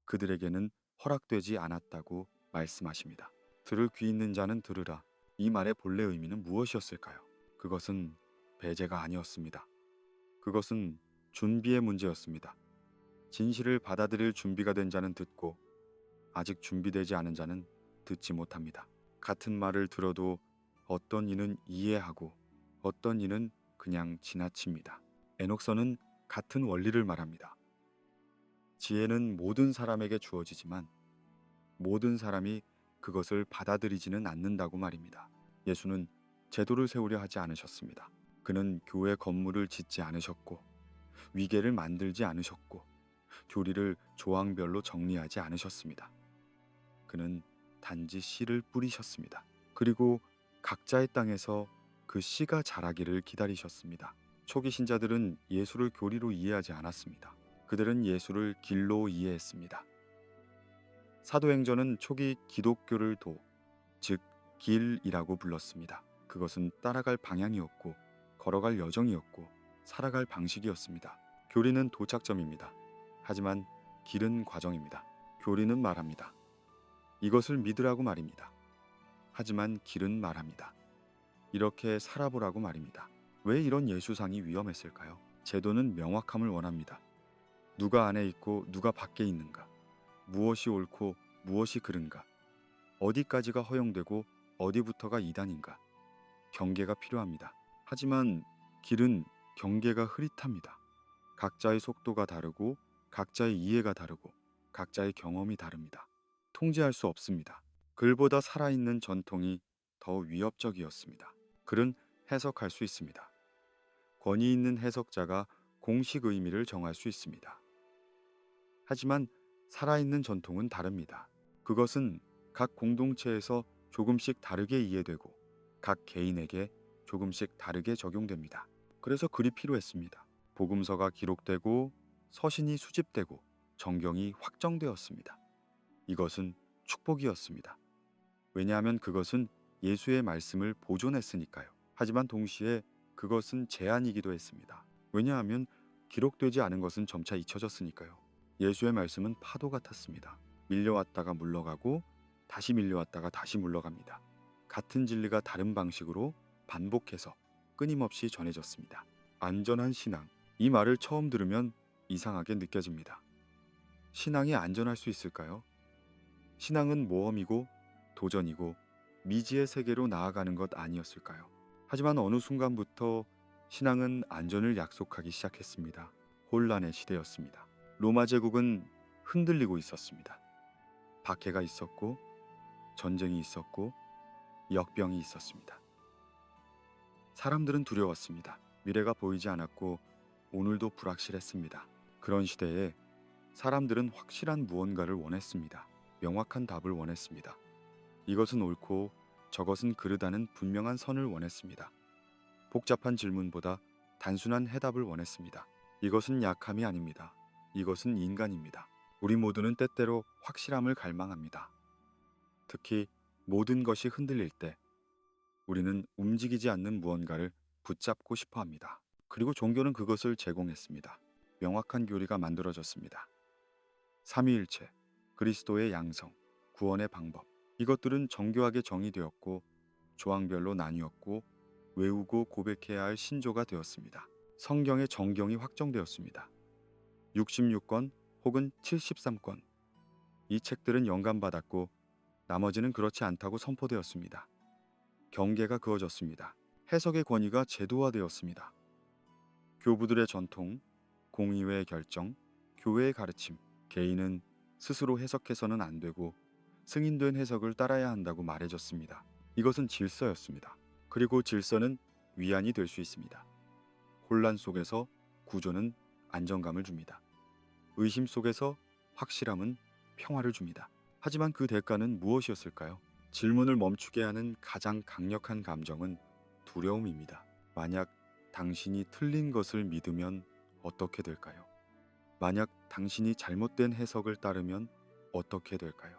그들에게는 허락되지 않았다고 말씀하십니다. 들을 귀 있는 자는 들으라. 이 말의 본래 의미는 무엇이었을까요? 그것은 배제가 아니었습니다. 그것은 준비의 문제였습니다. 진실을 받아들일 준비가 된 자는 듣고 아직 준비되지 않은 자는 듣지 못합니다. 같은 말을 들어도 어떤 이는 이해하고 어떤 이는 그냥 지나칩니다. 에녹서는 같은 원리를 말합니다. 지혜는 모든 사람에게 주어지지만 모든 사람이 그것을 받아들이지는 않는다고 말입니다. 예수는 제도를 세우려 하지 않으셨습니다. 그는 교회 건물을 짓지 않으셨고 위계를 만들지 않으셨고 교리를 조항별로 정리하지 않으셨습니다. 그는 단지 씨를 뿌리셨습니다. 그리고 각자의 땅에서 그 씨가 자라기를 기다리셨습니다. 초기 신자들은 예수를 교리로 이해하지 않았습니다. 그들은 예수를 길로 이해했습니다. 사도행전은 초기 기독교를 즉 길이라고 불렀습니다. 그것은 따라갈 방향이었고 걸어갈 여정이었고 살아갈 방식이었습니다. 교리는 도착점입니다. 하지만 길은 과정입니다. 교리는 말합니다. 이것을 믿으라고 말입니다. 하지만 길은 말합니다. 이렇게 살아보라고 말입니다. 왜 이런 예수상이 위험했을까요? 제도는 명확함을 원합니다. 누가 안에 있고 누가 밖에 있는가? 무엇이 옳고 무엇이 그른가? 어디까지가 허용되고 어디부터가 이단인가? 경계가 필요합니다. 하지만 길은 경계가 흐릿합니다. 각자의 속도가 다르고 각자의 이해가 다르고 각자의 경험이 다릅니다. 통제할 수 없습니다. 글보다 살아있는 전통이 더 위협적이었습니다. 글은 해석할 수 있습니다. 권위 있는 해석자가 공식 의미를 정할 수 있습니다. 하지만 살아있는 전통은 다릅니다. 그것은 각 공동체에서 조금씩 다르게 이해되고 각 개인에게 조금씩 다르게 적용됩니다. 그래서 글이 필요했습니다. 복음서가 기록되고 서신이 수집되고 정경이 확정되었습니다. 이것은 축복이었습니다. 왜냐하면 그것은 예수의 말씀을 보존했으니까요. 하지만 동시에 그것은 재앙이기도 했습니다. 왜냐하면 기록되지 않은 것은 점차 잊혀졌으니까요. 예수의 말씀은 파도 같았습니다. 밀려왔다가 물러가고 다시 밀려왔다가 다시 물러갑니다. 같은 진리가 다른 방식으로 반복해서 끊임없이 전해졌습니다. 안전한 신앙. 이 말을 처음 들으면 이상하게 느껴집니다. 신앙이 안전할 수 있을까요? 신앙은 모험이고 도전이고 미지의 세계로 나아가는 것 아니었을까요? 하지만 어느 순간부터 신앙은 안전을 약속하기 시작했습니다. 혼란의 시대였습니다. 로마 제국은 흔들리고 있었습니다. 박해가 있었고 전쟁이 있었고 역병이 있었습니다. 사람들은 두려웠습니다. 미래가 보이지 않았고 오늘도 불확실했습니다. 그런 시대에 사람들은 확실한 무언가를 원했습니다. 명확한 답을 원했습니다. 이것은 옳고 저것은 그르다는 분명한 선을 원했습니다. 복잡한 질문보다 단순한 해답을 원했습니다. 이것은 약함이 아닙니다. 이것은 인간입니다. 우리 모두는 때때로 확실함을 갈망합니다. 특히 모든 것이 흔들릴 때 우리는 움직이지 않는 무언가를 붙잡고 싶어 합니다. 그리고 종교는 그것을 제공했습니다. 명확한 교리가 만들어졌습니다. 삼위일체, 그리스도의 양성, 구원의 방법. 이것들은 정교하게 정의되었고 조항별로 나뉘었고 외우고 고백해야 할 신조가 되었습니다. 성경의 정경이 확정되었습니다. 66권 혹은 73권. 이 책들은 영감받았고 나머지는 그렇지 않다고 선포되었습니다. 경계가 그어졌습니다. 해석의 권위가 제도화되었습니다. 교부들의 전통, 공의회의 결정, 교회의 가르침, 개인은 스스로 해석해서는 안 되고 승인된 해석을 따라야 한다고 말해줬습니다. 이것은 질서였습니다. 그리고 질서는 위안이 될 수 있습니다. 혼란 속에서 구조는 안정감을 줍니다. 의심 속에서 확실함은 평화를 줍니다. 하지만 그 대가는 무엇이었을까요? 질문을 멈추게 하는 가장 강력한 감정은 두려움입니다. 만약 당신이 틀린 것을 믿으면 어떻게 될까요? 만약 당신이 잘못된 해석을 따르면 어떻게 될까요?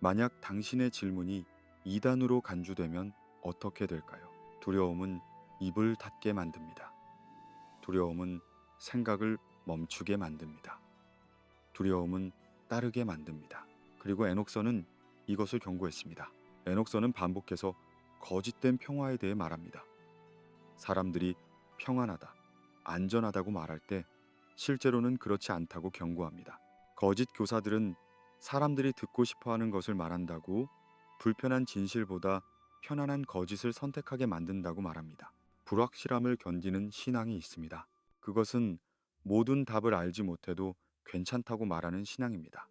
만약 당신의 질문이 이단으로 간주되면 어떻게 될까요? 두려움은 입을 닫게 만듭니다. 두려움은 생각을 멈추게 만듭니다. 두려움은 따르게 만듭니다. 그리고 에녹서는 이것을 경고했습니다. 에녹서는 반복해서 거짓된 평화에 대해 말합니다. 사람들이 평안하다, 안전하다고 말할 때 실제로는 그렇지 않다고 경고합니다. 거짓 교사들은 사람들이 듣고 싶어하는 것을 말한다고 불편한 진실보다 편안한 거짓을 선택하게 만든다고 말합니다. 불확실함을 견디는 신앙이 있습니다. 그것은 모든 답을 알지 못해도 괜찮다고 말하는 신앙입니다.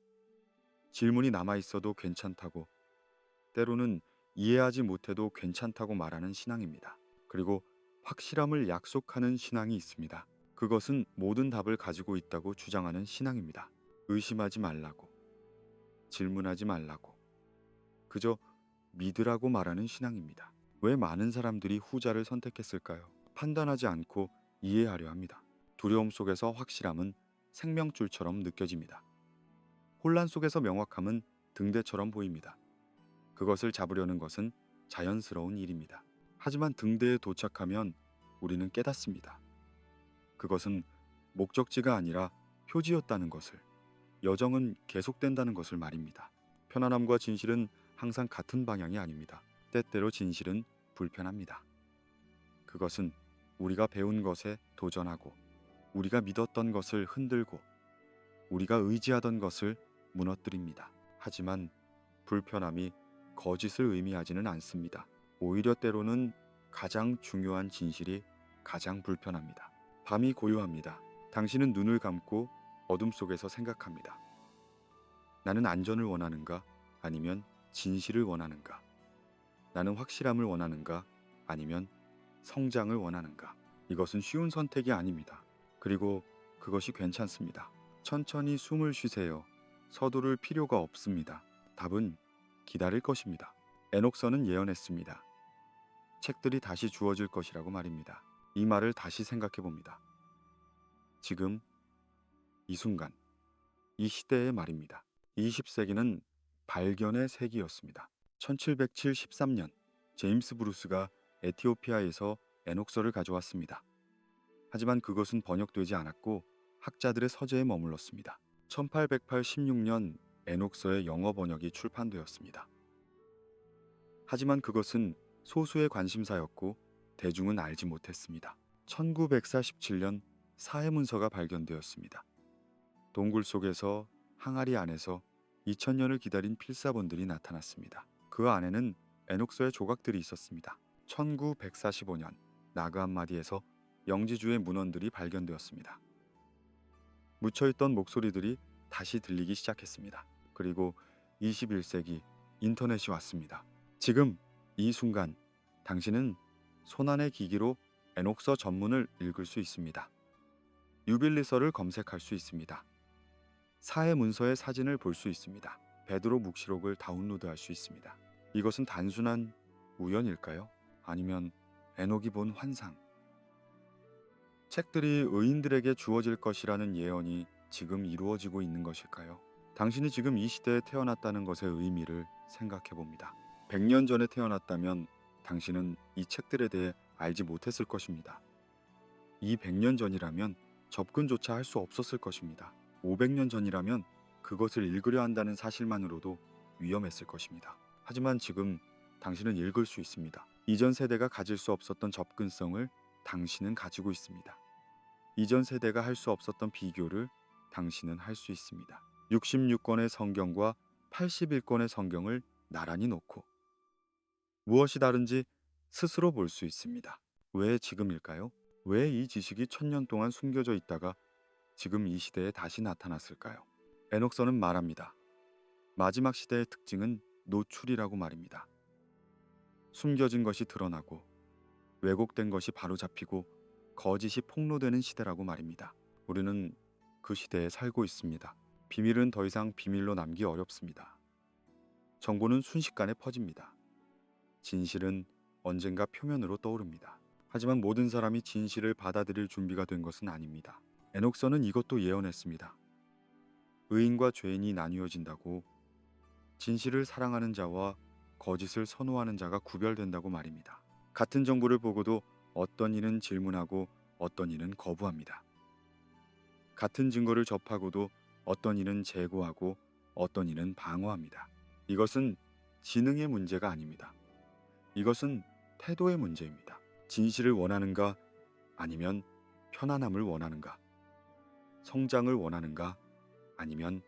질문이 남아 있어도 괜찮다고, 때로는 이해하지 못해도 괜찮다고 말하는 신앙입니다. 그리고 확실함을 약속하는 신앙이 있습니다. 그것은 모든 답을 가지고 있다고 주장하는 신앙입니다. 의심하지 말라고, 질문하지 말라고, 그저 믿으라고 말하는 신앙입니다. 왜 많은 사람들이 후자를 선택했을까요? 판단하지 않고 이해하려 합니다. 두려움 속에서 확실함은 생명줄처럼 느껴집니다. 혼란 속에서 명확함은 등대처럼 보입니다. 그것을 잡으려는 것은 자연스러운 일입니다. 하지만 등대에 도착하면 우리는 깨닫습니다. 그것은 목적지가 아니라 표지였다는 것을, 여정은 계속된다는 것을 말입니다. 편안함과 진실은 항상 같은 방향이 아닙니다. 때때로 진실은 불편합니다. 그것은 우리가 배운 것에 도전하고, 우리가 믿었던 것을 흔들고, 우리가 의지하던 것을 무너뜨립니다. 하지만 불편함이 거짓을 의미하지는 않습니다. 오히려 때로는 가장 중요한 진실이 가장 불편합니다. 밤이 고요합니다. 당신은 눈을 감고 어둠 속에서 생각합니다. 나는 안전을 원하는가? 아니면 진실을 원하는가? 나는 확실함을 원하는가? 아니면 성장을 원하는가? 이것은 쉬운 선택이 아닙니다. 그리고 그것이 괜찮습니다. 천천히 숨을 쉬세요. 서두를 필요가 없습니다. 답은 기다릴 것입니다. 에녹서는 예언했습니다. 책들이 다시 주어질 것이라고 말입니다. 이 말을 다시 생각해 봅니다. 지금, 이 순간, 이 시대의 말입니다. 20세기는 발견의 세기였습니다. 1773년 제임스 브루스가 에티오피아에서 에녹서를 가져왔습니다. 하지만 그것은 번역되지 않았고 학자들의 서재에 머물렀습니다. 1886년 에녹서의 영어 번역이 출판되었습니다. 하지만 그것은 소수의 관심사였고 대중은 알지 못했습니다. 1947년 사해문서가 발견되었습니다. 동굴 속에서 항아리 안에서 2000년을 기다린 필사본들이 나타났습니다. 그 안에는 에녹서의 조각들이 있었습니다. 1945년 나그 한마디에서 영지주의 문헌들이 발견되었습니다. 묻혀있던 목소리들이 다시 들리기 시작했습니다. 그리고 21세기 인터넷이 왔습니다. 지금 이 순간 당신은 손안의 기기로 에녹서 전문을 읽을 수 있습니다. 유빌리서를 검색할 수 있습니다. 사해 문서의 사진을 볼 수 있습니다. 베드로 묵시록을 다운로드할 수 있습니다. 이것은 단순한 우연일까요? 아니면 에녹이 본 환상? 책들이 의인들에게 주어질 것이라는 예언이 지금 이루어지고 있는 것일까요? 당신이 지금 이 시대에 태어났다는 것의 의미를 생각해 봅니다. 100년 전에 태어났다면 당신은 이 책들에 대해 알지 못했을 것입니다. 이 100년 전이라면 접근조차 할 수 없었을 것입니다. 500년 전이라면 그것을 읽으려 한다는 사실만으로도 위험했을 것입니다. 하지만 지금 당신은 읽을 수 있습니다. 이전 세대가 가질 수 없었던 접근성을 당신은 가지고 있습니다. 이전 세대가 할 수 없었던 비교를 당신은 할 수 있습니다. 66권의 성경과 81권의 성경을 나란히 놓고 무엇이 다른지 스스로 볼 수 있습니다. 왜 지금일까요? 왜 이 지식이 1000년 동안 숨겨져 있다가 지금 이 시대에 다시 나타났을까요? 에녹서는 말합니다. 마지막 시대의 특징은 노출이라고 말입니다. 숨겨진 것이 드러나고 왜곡된 것이 바로잡히고 거짓이 폭로되는 시대라고 말입니다. 우리는 그 시대에 살고 있습니다. 비밀은 더 이상 비밀로 남기 어렵습니다. 정보는 순식간에 퍼집니다. 진실은 언젠가 표면으로 떠오릅니다. 하지만 모든 사람이 진실을 받아들일 준비가 된 것은 아닙니다. 에녹서는 이것도 예언했습니다. 의인과 죄인이 나뉘어진다고, 진실을 사랑하는 자와 거짓을 선호하는 자가 구별된다고 말입니다. 같은 정보를 보고도 어떤 이는 질문하고 어떤 이는 거부합니다. 같은 증거를 접하고도 어떤 이는 제고하고 어떤 이는 방어합니다. 이것은 지능의 문제가 아닙니다. 이것은 태도의 문제입니다. 진실을 원하는가 아니면 편안함을 원하는가? 성장을 원하는가 아니면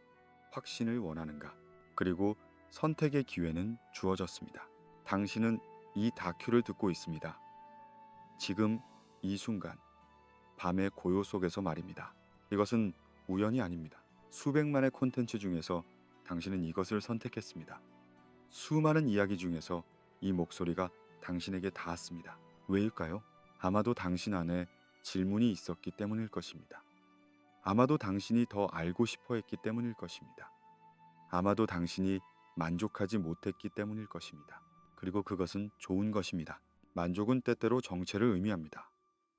확신을 원하는가? 그리고 선택의 기회는 주어졌습니다. 당신은 이 다큐를 듣고 있습니다. 지금 이 순간 밤의 고요 속에서 말입니다. 이것은 우연이 아닙니다. 수백만의 콘텐츠 중에서 당신은 이것을 선택했습니다. 수많은 이야기 중에서 이 목소리가 당신에게 닿았습니다. 왜일까요? 아마도 당신 안에 질문이 있었기 때문일 것입니다. 아마도 당신이 더 알고 싶어 했기 때문일 것입니다. 아마도 당신이 만족하지 못했기 때문일 것입니다. 그리고 그것은 좋은 것입니다. 만족은 때때로 정체를 의미합니다.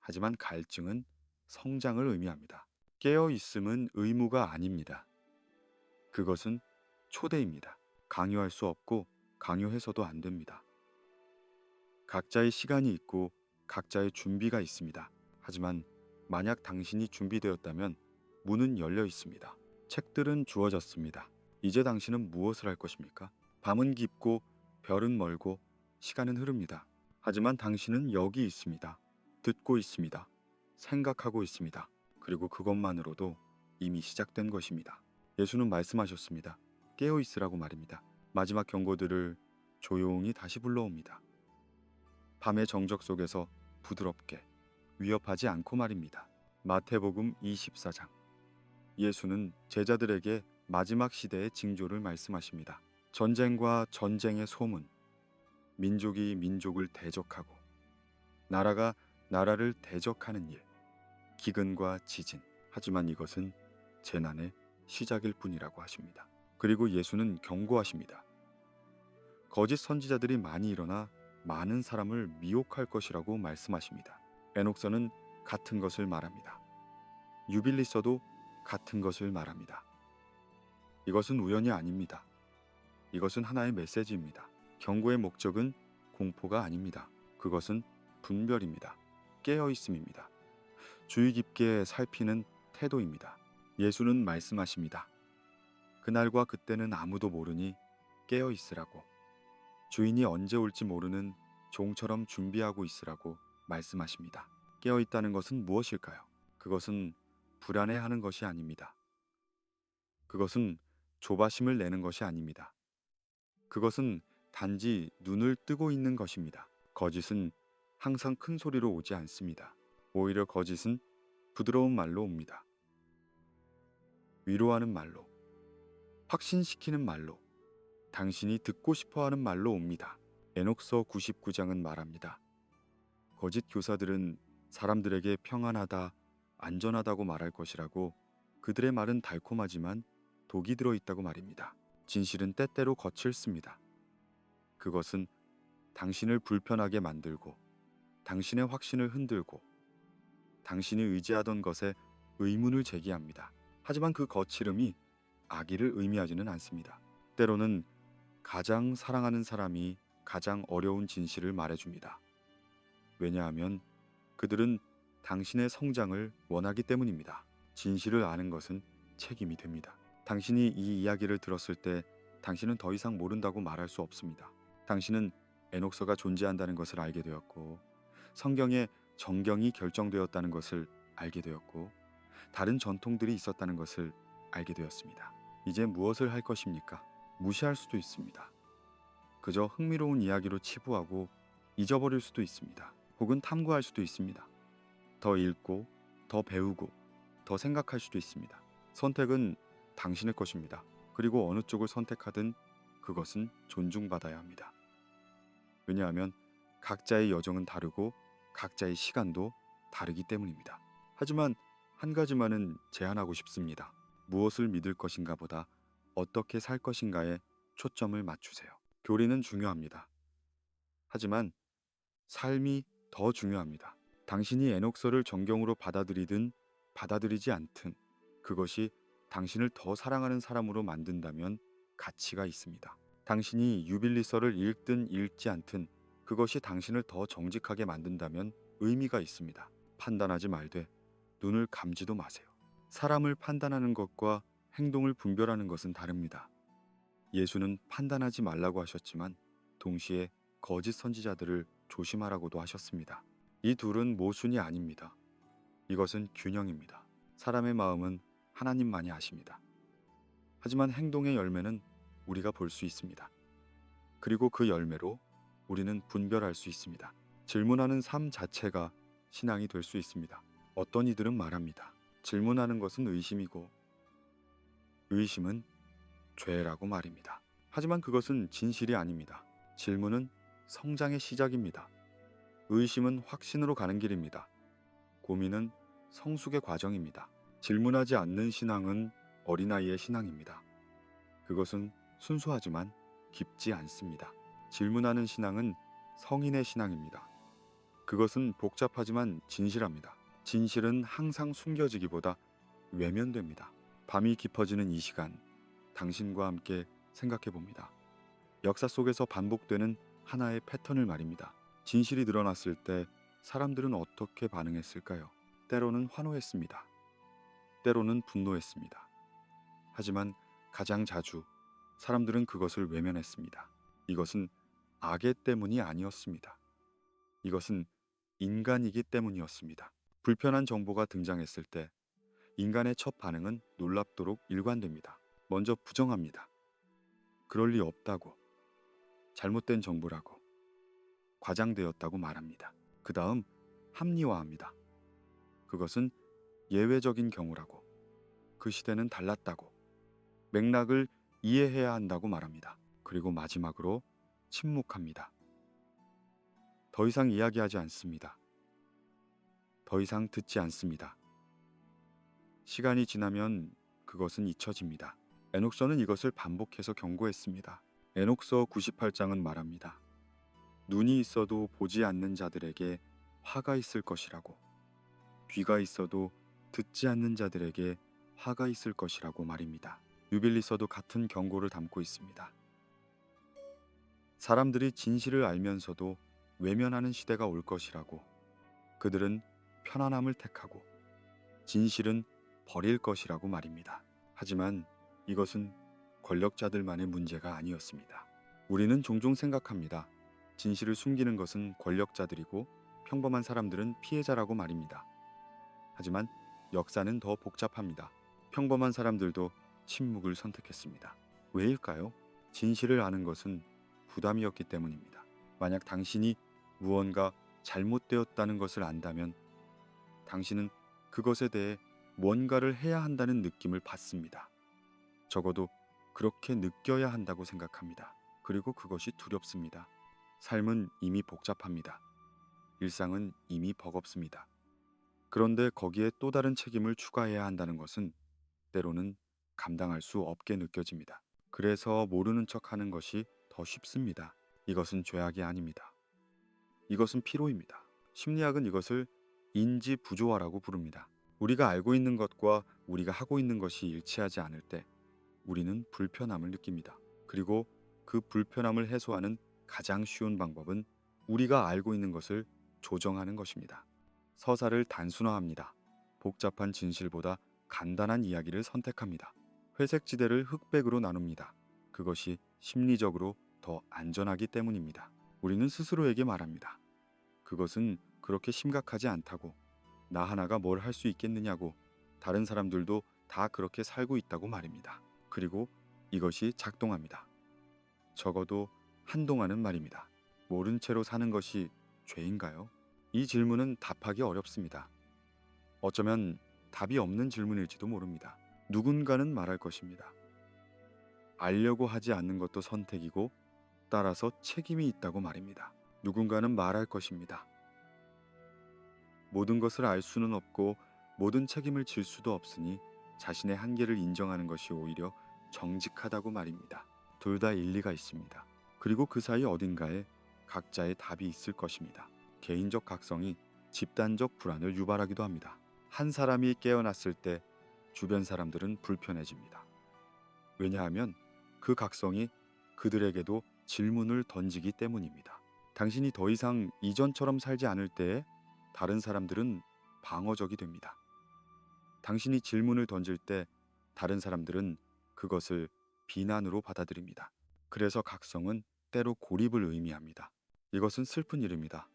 하지만 갈증은 성장을 의미합니다. 깨어 있음은 의무가 아닙니다. 그것은 초대입니다. 강요할 수 없고 강요해서도 안 됩니다. 각자의 시간이 있고 각자의 준비가 있습니다. 하지만 만약 당신이 준비되었다면 문은 열려 있습니다. 책들은 주어졌습니다. 이제 당신은 무엇을 할 것입니까? 밤은 깊고 별은 멀고 시간은 흐릅니다. 하지만 당신은 여기 있습니다. 듣고 있습니다. 생각하고 있습니다. 그리고 그것만으로도 이미 시작된 것입니다. 예수는 말씀하셨습니다. 깨어 있으라고 말입니다. 마지막 경고들을 조용히 다시 불러옵니다. 밤의 정적 속에서 부드럽게 위협하지 않고 말입니다. 마태복음 24장. 예수는 제자들에게 마지막 시대의 징조를 말씀하십니다. 전쟁과 전쟁의 소문, 민족이 민족을 대적하고 나라가 나라를 대적하는 일, 기근과 지진. 하지만 이것은 재난의 시작일 뿐이라고 하십니다. 그리고 예수는 경고하십니다. 거짓 선지자들이 많이 일어나 많은 사람을 미혹할 것이라고 말씀하십니다. 에녹서는 같은 것을 말합니다. 유빌리서도 같은 것을 말합니다. 이것은 우연이 아닙니다. 이것은 하나의 메시지입니다. 경고의 목적은 공포가 아닙니다. 그것은 분별입니다. 깨어 있음입니다. 주의 깊게 살피는 태도입니다. 예수는 말씀하십니다. 그날과 그때는 아무도 모르니 깨어 있으라고. 주인이 언제 올지 모르는 종처럼 준비하고 있으라고 말씀하십니다. 깨어 있다는 것은 무엇일까요? 그것은 불안해하는 것이 아닙니다. 그것은 조바심을 내는 것이 아닙니다. 그것은 단지 눈을 뜨고 있는 것입니다. 거짓은 항상 큰 소리로 오지 않습니다. 오히려 거짓은 부드러운 말로 옵니다. 위로하는 말로, 확신시키는 말로, 당신이 듣고 싶어하는 말로 옵니다. 에녹서 99장은 말합니다. 거짓 교사들은 사람들에게 평안하다, 안전하다고 말할 것이라고 그들의 말은 달콤하지만 독이 들어있다고 말입니다. 진실은 때때로 거칠습니다. 그것은 당신을 불편하게 만들고 당신의 확신을 흔들고 당신이 의지하던 것에 의문을 제기합니다. 하지만 그 거칠음이 악의를 의미하지는 않습니다. 때로는 가장 사랑하는 사람이 가장 어려운 진실을 말해줍니다. 왜냐하면 그들은 당신의 성장을 원하기 때문입니다. 진실을 아는 것은 책임이 됩니다. 당신이 이 이야기를 들었을 때 당신은 더 이상 모른다고 말할 수 없습니다. 당신은 에녹서가 존재한다는 것을 알게 되었고 성경에 정경이 결정되었다는 것을 알게 되었고 다른 전통들이 있었다는 것을 알게 되었습니다. 이제 무엇을 할 것입니까? 무시할 수도 있습니다. 그저 흥미로운 이야기로 치부하고 잊어버릴 수도 있습니다. 혹은 탐구할 수도 있습니다. 더 읽고 더 배우고 더 생각할 수도 있습니다. 선택은 당신의 것입니다. 그리고 어느 쪽을 선택하든 그것은 존중받아야 합니다. 왜냐하면 각자의 여정은 다르고 각자의 시간도 다르기 때문입니다. 하지만 한 가지만은 제안하고 싶습니다. 무엇을 믿을 것인가 보다 어떻게 살 것인가에 초점을 맞추세요. 교리는 중요합니다. 하지만 삶이 더 중요합니다. 당신이 에녹서를 정경으로 받아들이든 받아들이지 않든 그것이 당신을 더 사랑하는 사람으로 만든다면 가치가 있습니다. 당신이 유빌리서를 읽든 읽지 않든 그것이 당신을 더 정직하게 만든다면 의미가 있습니다. 판단하지 말되 눈을 감지도 마세요. 사람을 판단하는 것과 행동을 분별하는 것은 다릅니다. 예수는 판단하지 말라고 하셨지만 동시에 거짓 선지자들을 조심하라고도 하셨습니다. 이 둘은 모순이 아닙니다. 이것은 균형입니다. 사람의 마음은 하나님만이 아십니다. 하지만 행동의 열매는 우리가 볼 수 있습니다. 그리고 그 열매로 우리는 분별할 수 있습니다. 질문하는 삶 자체가 신앙이 될 수 있습니다. 어떤 이들은 말합니다. 질문하는 것은 의심이고 의심은 죄라고 말입니다. 하지만 그것은 진실이 아닙니다. 질문은 성장의 시작입니다. 의심은 확신으로 가는 길입니다. 고민은 성숙의 과정입니다. 질문하지 않는 신앙은 어린아이의 신앙입니다. 그것은 순수하지만 깊지 않습니다. 질문하는 신앙은 성인의 신앙입니다. 그것은 복잡하지만 진실합니다. 진실은 항상 숨겨지기보다 외면됩니다. 밤이 깊어지는 이 시간, 당신과 함께 생각해 봅니다. 역사 속에서 반복되는 하나의 패턴을 말입니다. 진실이 드러났을 때 사람들은 어떻게 반응했을까요? 때로는 환호했습니다. 때로는 분노했습니다. 하지만 가장 자주 사람들은 그것을 외면했습니다. 이것은 악의 때문이 아니었습니다. 이것은 인간이기 때문이었습니다. 불편한 정보가 등장했을 때 인간의 첫 반응은 놀랍도록 일관됩니다. 먼저 부정합니다. 그럴 리 없다고, 잘못된 정보라고, 과장되었다고 말합니다. 그 다음 합리화합니다. 그것은 예외적인 경우라고, 그 시대는 달랐다고, 맥락을 이해해야 한다고 말합니다. 그리고 마지막으로 침묵합니다. 더 이상 이야기하지 않습니다. 더 이상 듣지 않습니다. 시간이 지나면 그것은 잊혀집니다. 에녹서는 이것을 반복해서 경고했습니다. 에녹서 98장은 말합니다. 눈이 있어도 보지 않는 자들에게 화가 있을 것이라고, 귀가 있어도 듣지 않는 자들에게 화가 있을 것이라고 말입니다. 유빌리서도 같은 경고를 담고 있습니다. 사람들이 진실을 알면서도 외면하는 시대가 올 것이라고, 그들은 편안함을 택하고 진실은 버릴 것이라고 말입니다. 하지만 이것은 권력자들만의 문제가 아니었습니다. 우리는 종종 생각합니다. 진실을 숨기는 것은 권력자들이고 평범한 사람들은 피해자라고 말입니다. 하지만 역사는 더 복잡합니다. 평범한 사람들도 침묵을 선택했습니다. 왜일까요? 진실을 아는 것은 부담이었기 때문입니다. 만약 당신이 무언가 잘못되었다는 것을 안다면 당신은 그것에 대해 뭔가를 해야 한다는 느낌을 받습니다. 적어도 그렇게 느껴야 한다고 생각합니다. 그리고 그것이 두렵습니다. 삶은 이미 복잡합니다. 일상은 이미 버겁습니다. 그런데 거기에 또 다른 책임을 추가해야 한다는 것은 때로는 감당할 수 없게 느껴집니다. 그래서 모르는 척 하는 것이 더 쉽습니다. 이것은 죄악이 아닙니다. 이것은 피로입니다. 심리학은 이것을 인지 부조화라고 부릅니다. 우리가 알고 있는 것과 우리가 하고 있는 것이 일치하지 않을 때 우리는 불편함을 느낍니다. 그리고 그 불편함을 해소하는 가장 쉬운 방법은 우리가 알고 있는 것을 조정하는 것입니다. 서사를 단순화합니다. 복잡한 진실보다 간단한 이야기를 선택합니다. 회색 지대를 흑백으로 나눕니다. 그것이 심리적으로 더 안전하기 때문입니다. 우리는 스스로에게 말합니다. 그것은 그렇게 심각하지 않다고, 나 하나가 뭘 할 수 있겠느냐고, 다른 사람들도 다 그렇게 살고 있다고 말입니다. 그리고 이것이 작동합니다. 적어도 한동안은 말입니다. 모른 채로 사는 것이 죄인가요? 이 질문은 답하기 어렵습니다. 어쩌면 답이 없는 질문일지도 모릅니다. 누군가는 말할 것입니다. 알려고 하지 않는 것도 선택이고 따라서 책임이 있다고 말입니다. 누군가는 말할 것입니다. 모든 것을 알 수는 없고 모든 책임을 질 수도 없으니 자신의 한계를 인정하는 것이 오히려 정직하다고 말입니다. 둘 다 일리가 있습니다. 그리고 그 사이 어딘가에 각자의 답이 있을 것입니다. 개인적 각성이 집단적 불안을 유발하기도 합니다. 한 사람이 깨어났을 때 주변 사람들은 불편해집니다. 왜냐하면 그 각성이 그들에게도 질문을 던지기 때문입니다. 당신이 더 이상 이전처럼 살지 않을 때에 다른 사람들은 방어적이 됩니다. 당신이 질문을 던질 때 다른 사람들은 그것을 비난으로 받아들입니다. 그래서 각성은 때로 고립을 의미합니다. 이것은 슬픈 일입니다.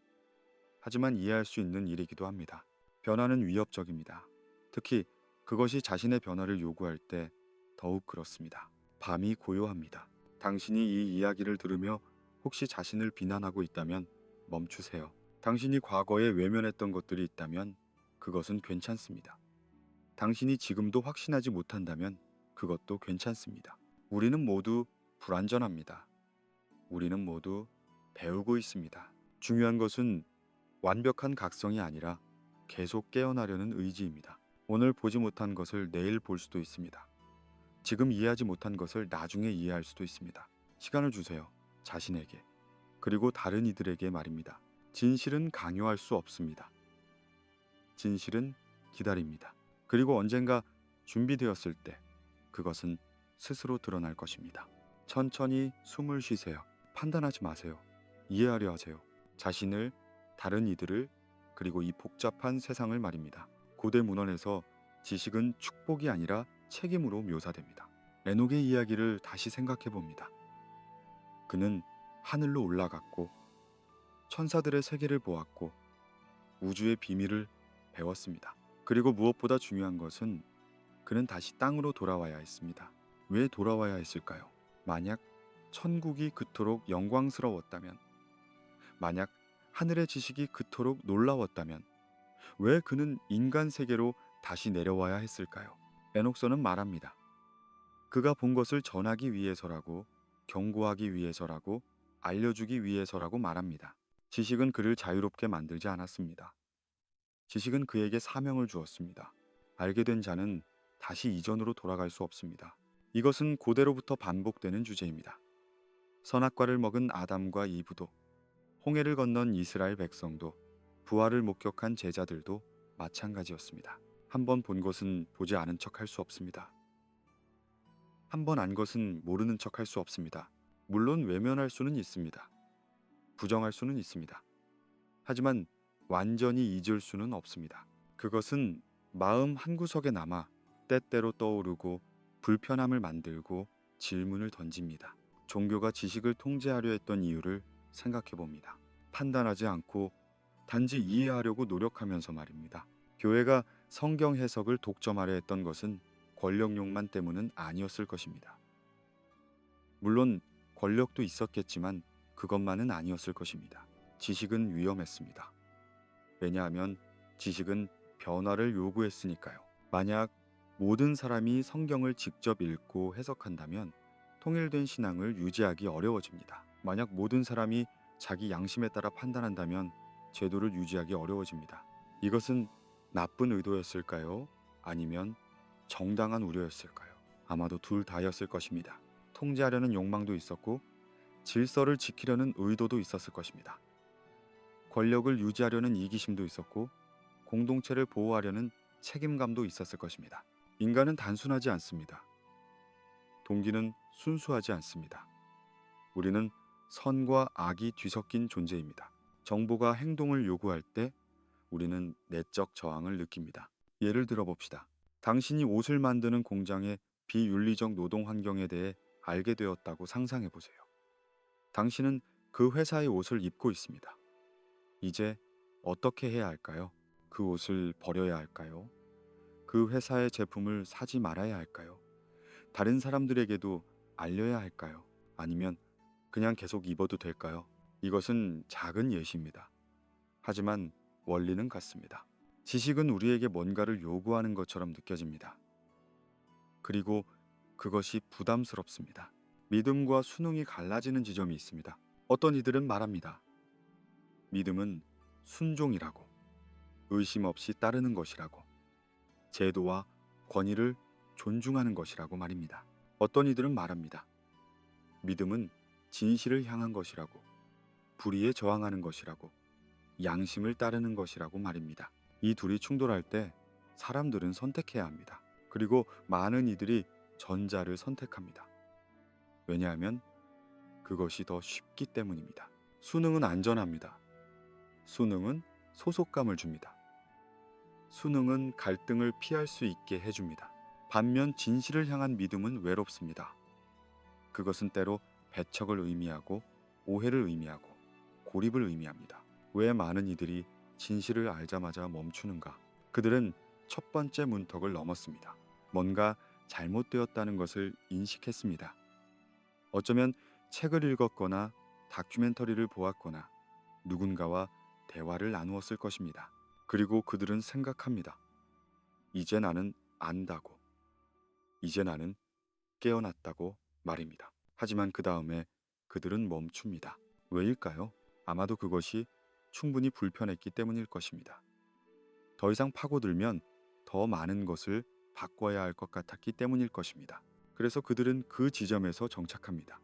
하지만 이해할 수 있는 일이기도 합니다. 변화는 위협적입니다. 특히 그것이 자신의 변화를 요구할 때 더욱 그렇습니다. 밤이 고요합니다. 당신이 이 이야기를 들으며 혹시 자신을 비난하고 있다면 멈추세요. 당신이 과거에 외면했던 것들이 있다면 그것은 괜찮습니다. 당신이 지금도 확신하지 못한다면 그것도 괜찮습니다. 우리는 모두 불완전합니다. 우리는 모두 배우고 있습니다. 중요한 것은 완벽한 각성이 아니라 계속 깨어나려는 의지입니다. 오늘 보지 못한 것을 내일 볼 수도 있습니다. 지금 이해하지 못한 것을 나중에 이해할 수도 있습니다. 시간을 주세요. 자신에게. 그리고 다른 이들에게 말입니다. 진실은 강요할 수 없습니다. 진실은 기다립니다. 그리고 언젠가 준비되었을 때 그것은 스스로 드러날 것입니다. 천천히 숨을 쉬세요. 판단하지 마세요. 이해하려 하세요. 자신을, 다른 이들을, 그리고 이 복잡한 세상을 말입니다. 고대 문헌에서 지식은 축복이 아니라 책임으로 묘사됩니다. 에녹의 이야기를 다시 생각해 봅니다. 그는 하늘로 올라갔고 천사들의 세계를 보았고 우주의 비밀을 배웠습니다. 그리고 무엇보다 중요한 것은 그는 다시 땅으로 돌아와야 했습니다. 왜 돌아와야 했을까요? 만약 천국이 그토록 영광스러웠다면, 만약 하늘의 지식이 그토록 놀라웠다면 왜 그는 인간 세계로 다시 내려와야 했을까요? 에녹서는 말합니다. 그가 본 것을 전하기 위해서라고, 경고하기 위해서라고, 알려주기 위해서라고 말합니다. 지식은 그를 자유롭게 만들지 않았습니다. 지식은 그에게 사명을 주었습니다. 알게 된 자는 다시 이전으로 돌아갈 수 없습니다. 이것은 고대로부터 반복되는 주제입니다. 선악과를 먹은 아담과 이브도, 홍해를 건넌 이스라엘 백성도, 부활을 목격한 제자들도 마찬가지였습니다. 한 번 본 것은 보지 않은 척 할 수 없습니다. 한 번 안 것은 모르는 척 할 수 없습니다. 물론 외면할 수는 있습니다. 부정할 수는 있습니다. 하지만 완전히 잊을 수는 없습니다. 그것은 마음 한구석에 남아 때때로 떠오르고 불편함을 만들고 질문을 던집니다. 종교가 지식을 통제하려 했던 이유를 생각해 봅니다. 판단하지 않고 단지 이해하려고 노력하면서 말입니다. 교회가 성경 해석을 독점하려 했던 것은 권력욕만 때문은 아니었을 것입니다. 물론 권력도 있었겠지만 그것만은 아니었을 것입니다. 지식은 위험했습니다. 왜냐하면 지식은 변화를 요구했으니까요. 만약 모든 사람이 성경을 직접 읽고 해석한다면 통일된 신앙을 유지하기 어려워집니다. 만약 모든 사람이 자기 양심에 따라 판단한다면 제도를 유지하기 어려워집니다. 이것은 나쁜 의도였을까요? 아니면 정당한 우려였을까요? 아마도 둘 다였을 것입니다. 통제하려는 욕망도 있었고 질서를 지키려는 의도도 있었을 것입니다. 권력을 유지하려는 이기심도 있었고 공동체를 보호하려는 책임감도 있었을 것입니다. 인간은 단순하지 않습니다. 동기는 순수하지 않습니다. 우리는 선과 악이 뒤섞인 존재입니다. 정보가 행동을 요구할 때 우리는 내적 저항을 느낍니다. 예를 들어 봅시다. 당신이 옷을 만드는 공장의 비윤리적 노동 환경에 대해 알게 되었다고 상상해 보세요. 당신은 그 회사의 옷을 입고 있습니다. 이제 어떻게 해야 할까요? 그 옷을 버려야 할까요? 그 회사의 제품을 사지 말아야 할까요? 다른 사람들에게도 알려야 할까요? 아니면 그냥 계속 입어도 될까요? 이것은 작은 예시입니다. 하지만 원리는 같습니다. 지식은 우리에게 뭔가를 요구하는 것처럼 느껴집니다. 그리고 그것이 부담스럽습니다. 믿음과 수능이 갈라지는 지점이 있습니다. 어떤 이들은 말합니다. 믿음은 순종이라고, 의심 없이 따르는 것이라고, 제도와 권위를 존중하는 것이라고 말입니다. 어떤 이들은 말합니다. 믿음은 진실을 향한 것이라고, 불의에 저항하는 것이라고, 양심을 따르는 것이라고 말입니다. 이 둘이 충돌할 때 사람들은 선택해야 합니다. 그리고 많은 이들이 전자를 선택합니다. 왜냐하면 그것이 더 쉽기 때문입니다. 수능은 안전합니다. 수능은 소속감을 줍니다. 수능은 갈등을 피할 수 있게 해줍니다. 반면 진실을 향한 믿음은 외롭습니다. 그것은 때로 배척을 의미하고 오해를 의미하고 고립을 의미합니다. 왜 많은 이들이 진실을 알자마자 멈추는가? 그들은 첫 번째 문턱을 넘었습니다. 뭔가 잘못되었다는 것을 인식했습니다. 어쩌면 책을 읽었거나 다큐멘터리를 보았거나 누군가와 대화를 나누었을 것입니다. 그리고 그들은 생각합니다. 이제 나는 안다고. 이제 나는 깨어났다고 말입니다. 하지만 그 다음에 그들은 멈춥니다. 왜일까요? 아마도 그것이 충분히 불편했기 때문일 것입니다. 더 이상 파고들면 더 많은 것을 바꿔야 할 것 같았기 때문일 것입니다. 그래서 그들은 그 지점에서 정착합니다.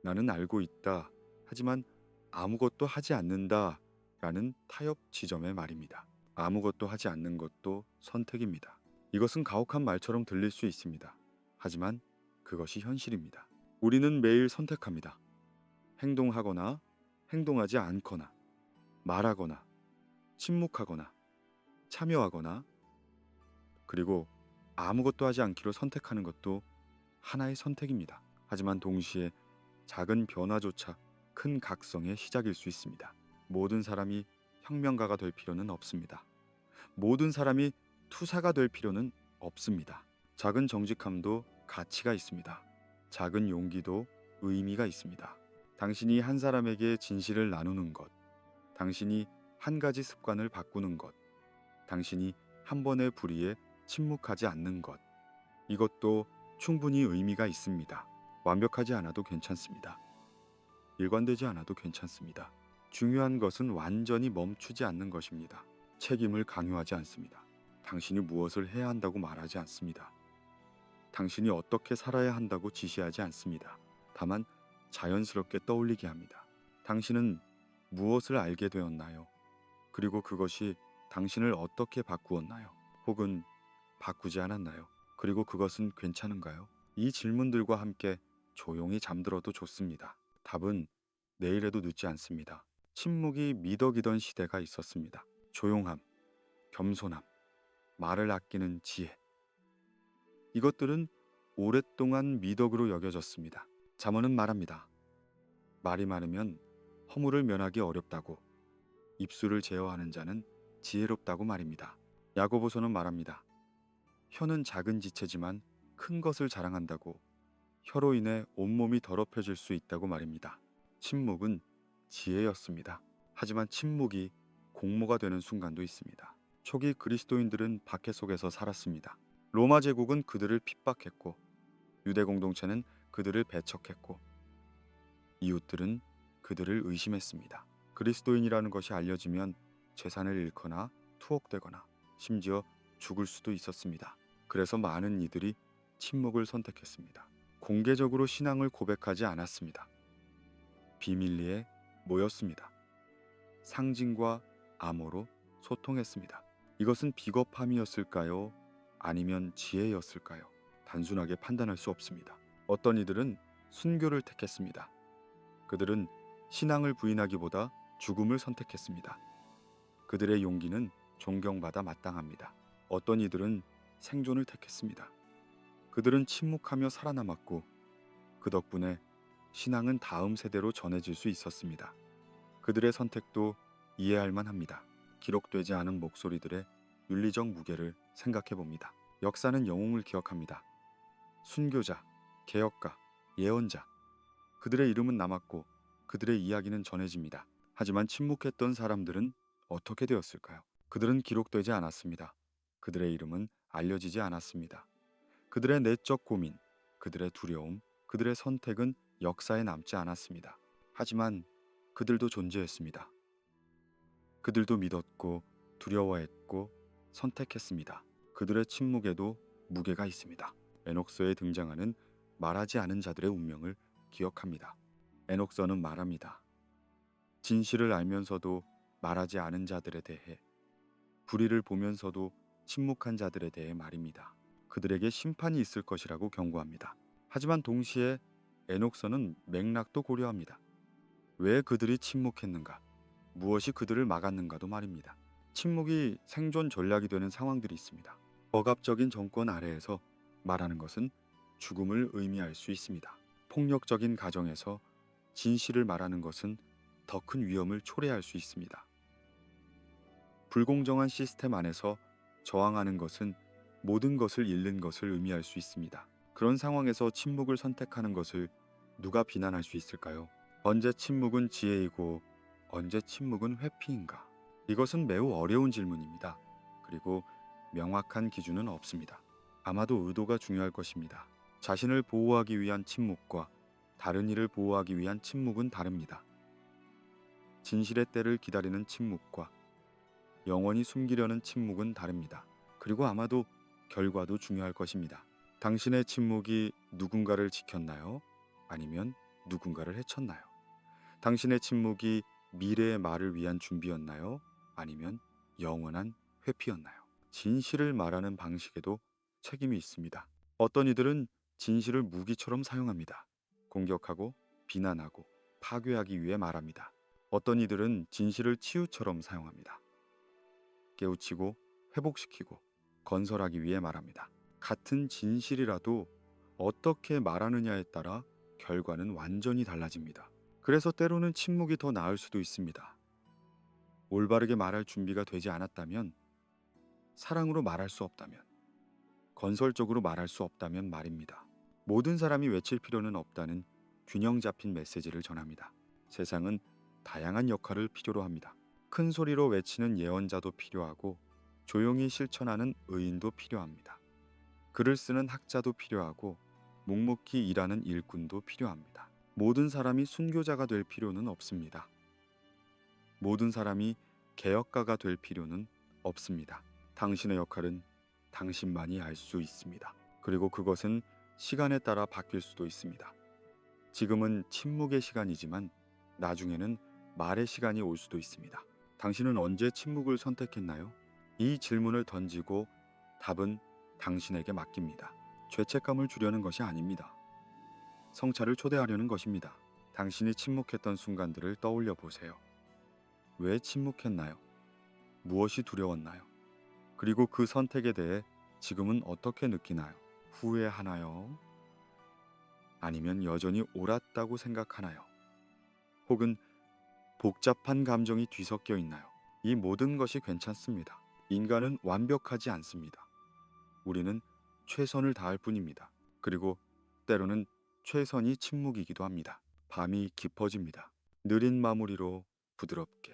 나는 알고 있다. 하지만 아무것도 하지 않는다. 라는 타협 지점의 말입니다. 아무것도 하지 않는 것도 선택입니다. 이것은 가혹한 말처럼 들릴 수 있습니다. 하지만 그것이 현실입니다. 우리는 매일 선택합니다. 행동하거나 행동하지 않거나 말하거나 침묵하거나 참여하거나 그리고 아무것도 하지 않기로 선택하는 것도 하나의 선택입니다. 하지만 동시에 작은 변화조차 큰 각성의 시작일 수 있습니다. 모든 사람이 혁명가가 될 필요는 없습니다. 모든 사람이 투사가 될 필요는 없습니다. 작은 정직함도 가치가 있습니다. 작은 용기도 의미가 있습니다. 당신이 한 사람에게 진실을 나누는 것, 당신이 한 가지 습관을 바꾸는 것, 당신이 한 번의 불의에 침묵하지 않는 것, 이것도 충분히 의미가 있습니다. 완벽하지 않아도 괜찮습니다. 일관되지 않아도 괜찮습니다. 중요한 것은 완전히 멈추지 않는 것입니다. 책임을 강요하지 않습니다. 당신이 무엇을 해야 한다고 말하지 않습니다. 당신이 어떻게 살아야 한다고 지시하지 않습니다. 다만 자연스럽게 떠올리게 합니다. 당신은 무엇을 알게 되었나요? 그리고 그것이 당신을 어떻게 바꾸었나요? 혹은 바꾸지 않았나요? 그리고 그것은 괜찮은가요? 이 질문들과 함께 조용히 잠들어도 좋습니다. 답은 내일에도 늦지 않습니다. 침묵이 미덕이던 시대가 있었습니다. 조용함, 겸손함, 말을 아끼는 지혜. 이것들은 오랫동안 미덕으로 여겨졌습니다. 잠언은 말합니다. 말이 많으면 허물을 면하기 어렵다고, 입술을 제어하는 자는 지혜롭다고 말입니다. 야고보서는 말합니다. 혀는 작은 지체지만 큰 것을 자랑한다고, 혀로 인해 온몸이 더럽혀질 수 있다고 말입니다. 침묵은 지혜였습니다. 하지만 침묵이 공모가 되는 순간도 있습니다. 초기 그리스도인들은 박해 속에서 살았습니다. 로마 제국은 그들을 핍박했고, 유대 공동체는 그들을 배척했고, 이웃들은 그들을 의심했습니다. 그리스도인이라는 것이 알려지면 재산을 잃거나 투옥되거나 심지어 죽을 수도 있었습니다. 그래서 많은 이들이 침묵을 선택했습니다. 공개적으로 신앙을 고백하지 않았습니다. 비밀리에 모였습니다. 상징과 암호로 소통했습니다. 이것은 비겁함이었을까요? 아니면 지혜였을까요? 단순하게 판단할 수 없습니다. 어떤 이들은 순교를 택했습니다. 그들은 신앙을 부인하기보다 죽음을 선택했습니다. 그들의 용기는 존경받아 마땅합니다. 어떤 이들은 생존을 택했습니다. 그들은 침묵하며 살아남았고, 그 덕분에 신앙은 다음 세대로 전해질 수 있었습니다. 그들의 선택도 이해할 만합니다. 기록되지 않은 목소리들의 윤리적 무게를 생각해 봅니다. 역사는 영웅을 기억합니다. 순교자, 개혁가, 예언자, 그들의 이름은 남았고 그들의 이야기는 전해집니다. 하지만 침묵했던 사람들은 어떻게 되었을까요? 그들은 기록되지 않았습니다. 그들의 이름은 알려지지 않았습니다. 그들의 내적 고민, 그들의 두려움, 그들의 선택은 역사에 남지 않았습니다. 하지만 그들도 존재했습니다. 그들도 믿었고 두려워했고 선택했습니다. 그들의 침묵에도 무게가 있습니다. 에녹서에 등장하는 말하지 않은 자들의 운명을 기억합니다. 에녹서는 말합니다. 진실을 알면서도 말하지 않은 자들에 대해, 불의를 보면서도 침묵한 자들에 대해 말입니다. 그들에게 심판이 있을 것이라고 경고합니다. 하지만 동시에 에녹서는 맥락도 고려합니다. 왜 그들이 침묵했는가? 무엇이 그들을 막았는가도 말입니다. 침묵이 생존 전략이 되는 상황들이 있습니다. 억압적인 정권 아래에서 말하는 것은 죽음을 의미할 수 있습니다. 폭력적인 가정에서 진실을 말하는 것은 더 큰 위험을 초래할 수 있습니다. 불공정한 시스템 안에서 저항하는 것은 모든 것을 잃는 것을 의미할 수 있습니다. 그런 상황에서 침묵을 선택하는 것을 누가 비난할 수 있을까요? 언제 침묵은 지혜이고 언제 침묵은 회피인가? 이것은 매우 어려운 질문입니다. 그리고 명확한 기준은 없습니다. 아마도 의도가 중요할 것입니다. 자신을 보호하기 위한 침묵과 다른 이를 보호하기 위한 침묵은 다릅니다. 진실의 때를 기다리는 침묵과 영원히 숨기려는 침묵은 다릅니다. 그리고 아마도 결과도 중요할 것입니다. 당신의 침묵이 누군가를 지켰나요? 아니면 누군가를 해쳤나요? 당신의 침묵이 미래의 말을 위한 준비였나요? 아니면 영원한 회피였나요? 진실을 말하는 방식에도 책임이 있습니다. 어떤 이들은 진실을 무기처럼 사용합니다. 공격하고 비난하고 파괴하기 위해 말합니다. 어떤 이들은 진실을 치유처럼 사용합니다. 깨우치고 회복시키고 건설하기 위해 말합니다. 같은 진실이라도 어떻게 말하느냐에 따라 결과는 완전히 달라집니다. 그래서 때로는 침묵이 더 나을 수도 있습니다. 올바르게 말할 준비가 되지 않았다면, 사랑으로 말할 수 없다면, 건설적으로 말할 수 없다면 말입니다. 모든 사람이 외칠 필요는 없다는 균형 잡힌 메시지를 전합니다. 세상은 다양한 역할을 필요로 합니다. 큰 소리로 외치는 예언자도 필요하고 조용히 실천하는 의인도 필요합니다. 글을 쓰는 학자도 필요하고 묵묵히 일하는 일꾼도 필요합니다. 모든 사람이 순교자가 될 필요는 없습니다. 모든 사람이 개혁가가 될 필요는 없습니다. 당신의 역할은 당신만이 알 수 있습니다. 그리고 그것은 시간에 따라 바뀔 수도 있습니다. 지금은 침묵의 시간이지만 나중에는 말의 시간이 올 수도 있습니다. 당신은 언제 침묵을 선택했나요? 이 질문을 던지고 답은 당신에게 맡깁니다. 죄책감을 주려는 것이 아닙니다. 성찰을 초대하려는 것입니다. 당신이 침묵했던 순간들을 떠올려 보세요. 왜 침묵했나요? 무엇이 두려웠나요? 그리고 그 선택에 대해 지금은 어떻게 느끼나요? 후회하나요? 아니면 여전히 옳았다고 생각하나요? 혹은 복잡한 감정이 뒤섞여 있나요? 이 모든 것이 괜찮습니다. 인간은 완벽하지 않습니다. 우리는 최선을 다할 뿐입니다. 그리고 때로는 최선이 침묵이기도 합니다. 밤이 깊어집니다. 느린 마무리로 부드럽게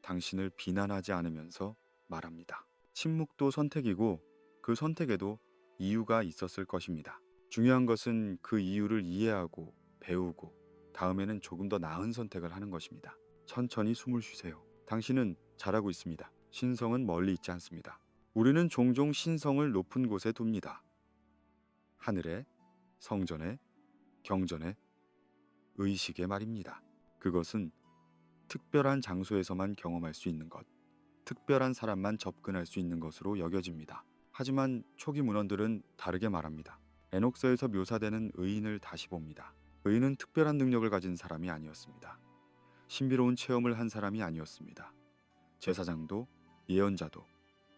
당신을 비난하지 않으면서 말합니다. 침묵도 선택이고 그 선택에도 이유가 있었을 것입니다. 중요한 것은 그 이유를 이해하고 배우고 다음에는 조금 더 나은 선택을 하는 것입니다. 천천히 숨을 쉬세요. 당신은 잘하고 있습니다. 신성은 멀리 있지 않습니다. 우리는 종종 신성을 높은 곳에 둡니다. 하늘에, 성전에, 경전에, 의식에 말입니다. 그것은 특별한 장소에서만 경험할 수 있는 것, 특별한 사람만 접근할 수 있는 것으로 여겨집니다. 하지만 초기 문헌들은 다르게 말합니다. 에녹서에서 묘사되는 의인을 다시 봅니다. 의인은 특별한 능력을 가진 사람이 아니었습니다. 신비로운 체험을 한 사람이 아니었습니다. 제사장도 예언자도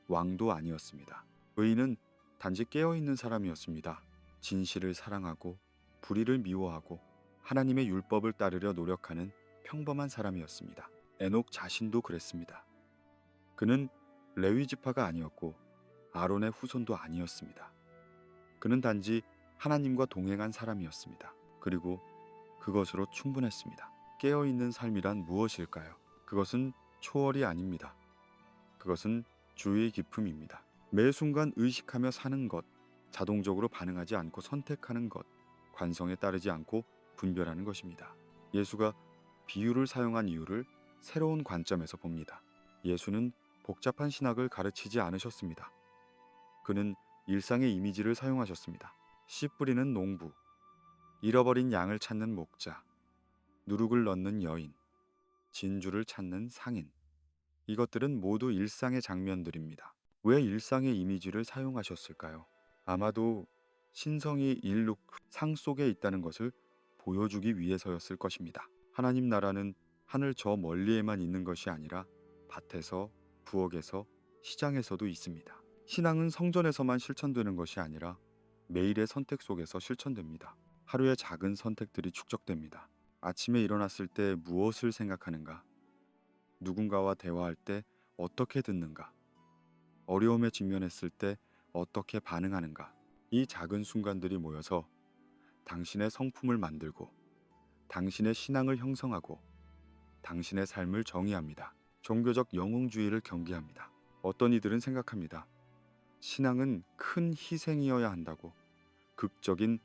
왕도 아니었습니다. 의인은 단지 깨어있는 사람이었습니다. 진실을 사랑하고 불의를 미워하고 하나님의 율법을 따르려 노력하는 평범한 사람이었습니다. 에녹 자신도 그랬습니다. 그는 레위 지파가 아니었고 아론의 후손도 아니었습니다. 그는 단지 하나님과 동행한 사람이었습니다. 그리고 그것으로 충분했습니다. 깨어있는 삶이란 무엇일까요? 그것은 초월이 아닙니다. 그것은 주의 기품입니다. 매 순간 의식하며 사는 것, 자동적으로 반응하지 않고 선택하는 것, 관성에 따르지 않고 분별하는 것입니다. 예수가 비유를 사용한 이유를 새로운 관점에서 봅니다. 예수는 복잡한 신학을 가르치지 않으셨습니다. 그는 일상의 이미지를 사용하셨습니다. 씨 뿌리는 농부, 잃어버린 양을 찾는 목자, 누룩을 넣는 여인, 진주를 찾는 상인. 이것들은 모두 일상의 장면들입니다. 왜 일상의 이미지를 사용하셨을까요? 아마도 신성이 일룩 상 속에 있다는 것을 보여주기 위해서였을 것입니다. 하나님 나라는 하늘 저 멀리에만 있는 것이 아니라 밭에서, 부엌에서, 시장에서도 있습니다. 신앙은 성전에서만 실천되는 것이 아니라 매일의 선택 속에서 실천됩니다. 하루의 작은 선택들이 축적됩니다. 아침에 일어났을 때 무엇을 생각하는가? 누군가와 대화할 때 어떻게 듣는가? 어려움에 직면했을 때 어떻게 반응하는가? 이 작은 순간들이 모여서 당신의 성품을 만들고 당신의 신앙을 형성하고 당신의 삶을 정의합니다. 종교적 영웅주의를 경계합니다. 어떤 이들은 생각합니다. 신앙은 큰 희생이어야 한다고, 극적인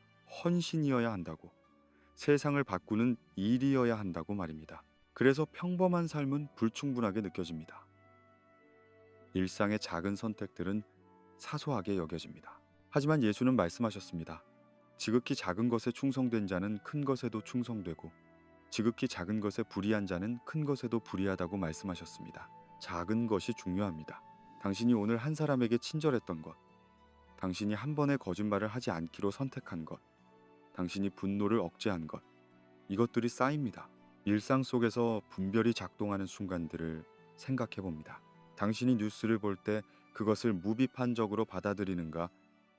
헌신이어야 한다고, 세상을 바꾸는 일이어야 한다고 말입니다. 그래서 평범한 삶은 불충분하게 느껴집니다. 일상의 작은 선택들은 사소하게 여겨집니다. 하지만 예수는 말씀하셨습니다. 지극히 작은 것에 충성된 자는 큰 것에도 충성되고 지극히 작은 것에 불의한 자는 큰 것에도 불의하다고 말씀하셨습니다. 작은 것이 중요합니다. 당신이 오늘 한 사람에게 친절했던 것, 당신이 한 번의 거짓말을 하지 않기로 선택한 것, 당신이 분노를 억제한 것, 이것들이 쌓입니다. 일상 속에서 분별이 작동하는 순간들을 생각해 봅니다. 당신이 뉴스를 볼 때 그것을 무비판적으로 받아들이는가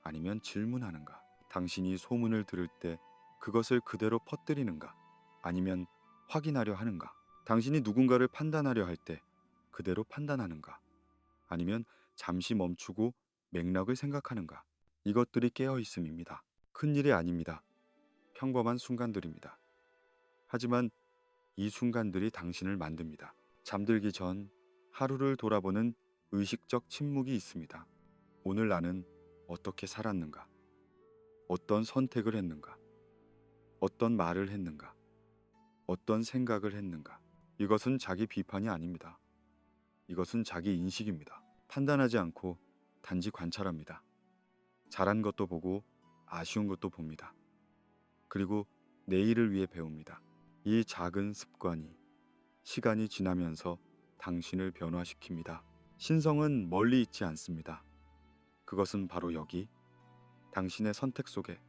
아니면 질문하는가? 당신이 소문을 들을 때 그것을 그대로 퍼뜨리는가 아니면 확인하려 하는가? 당신이 누군가를 판단하려 할 때 그대로 판단하는가 아니면 잠시 멈추고 맥락을 생각하는가? 이것들이 깨어 있음입니다. 큰 일이 아닙니다. 평범한 순간들입니다. 하지만 이 순간들이 당신을 만듭니다. 잠들기 전 하루를 돌아보는 의식적 침묵이 있습니다. 오늘 나는 어떻게 살았는가? 어떤 선택을 했는가? 어떤 말을 했는가? 어떤 생각을 했는가? 이것은 자기 비판이 아닙니다. 이것은 자기 인식입니다. 판단하지 않고 단지 관찰합니다. 잘한 것도 보고 아쉬운 것도 봅니다. 그리고 내일을 위해 배웁니다. 이 작은 습관이 시간이 지나면서 당신을 변화시킵니다. 신성은 멀리 있지 않습니다. 그것은 바로 여기, 당신의 선택 속에,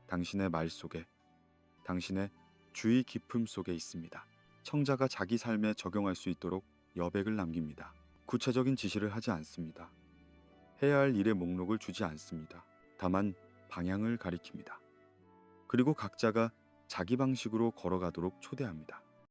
당신의 말 속에, 당신의 주의 깊음 속에 있습니다. 청자가 자기 삶에 적용할 수 있도록 여백을 남깁니다. 구체적인 지시를 하지 않습니다. 해야 할 일의 목록을 주지 않습니다. 다만 방향을 가리킵니다. 그리고 각자가 자기 방식으로 걸어가도록 초대합니다.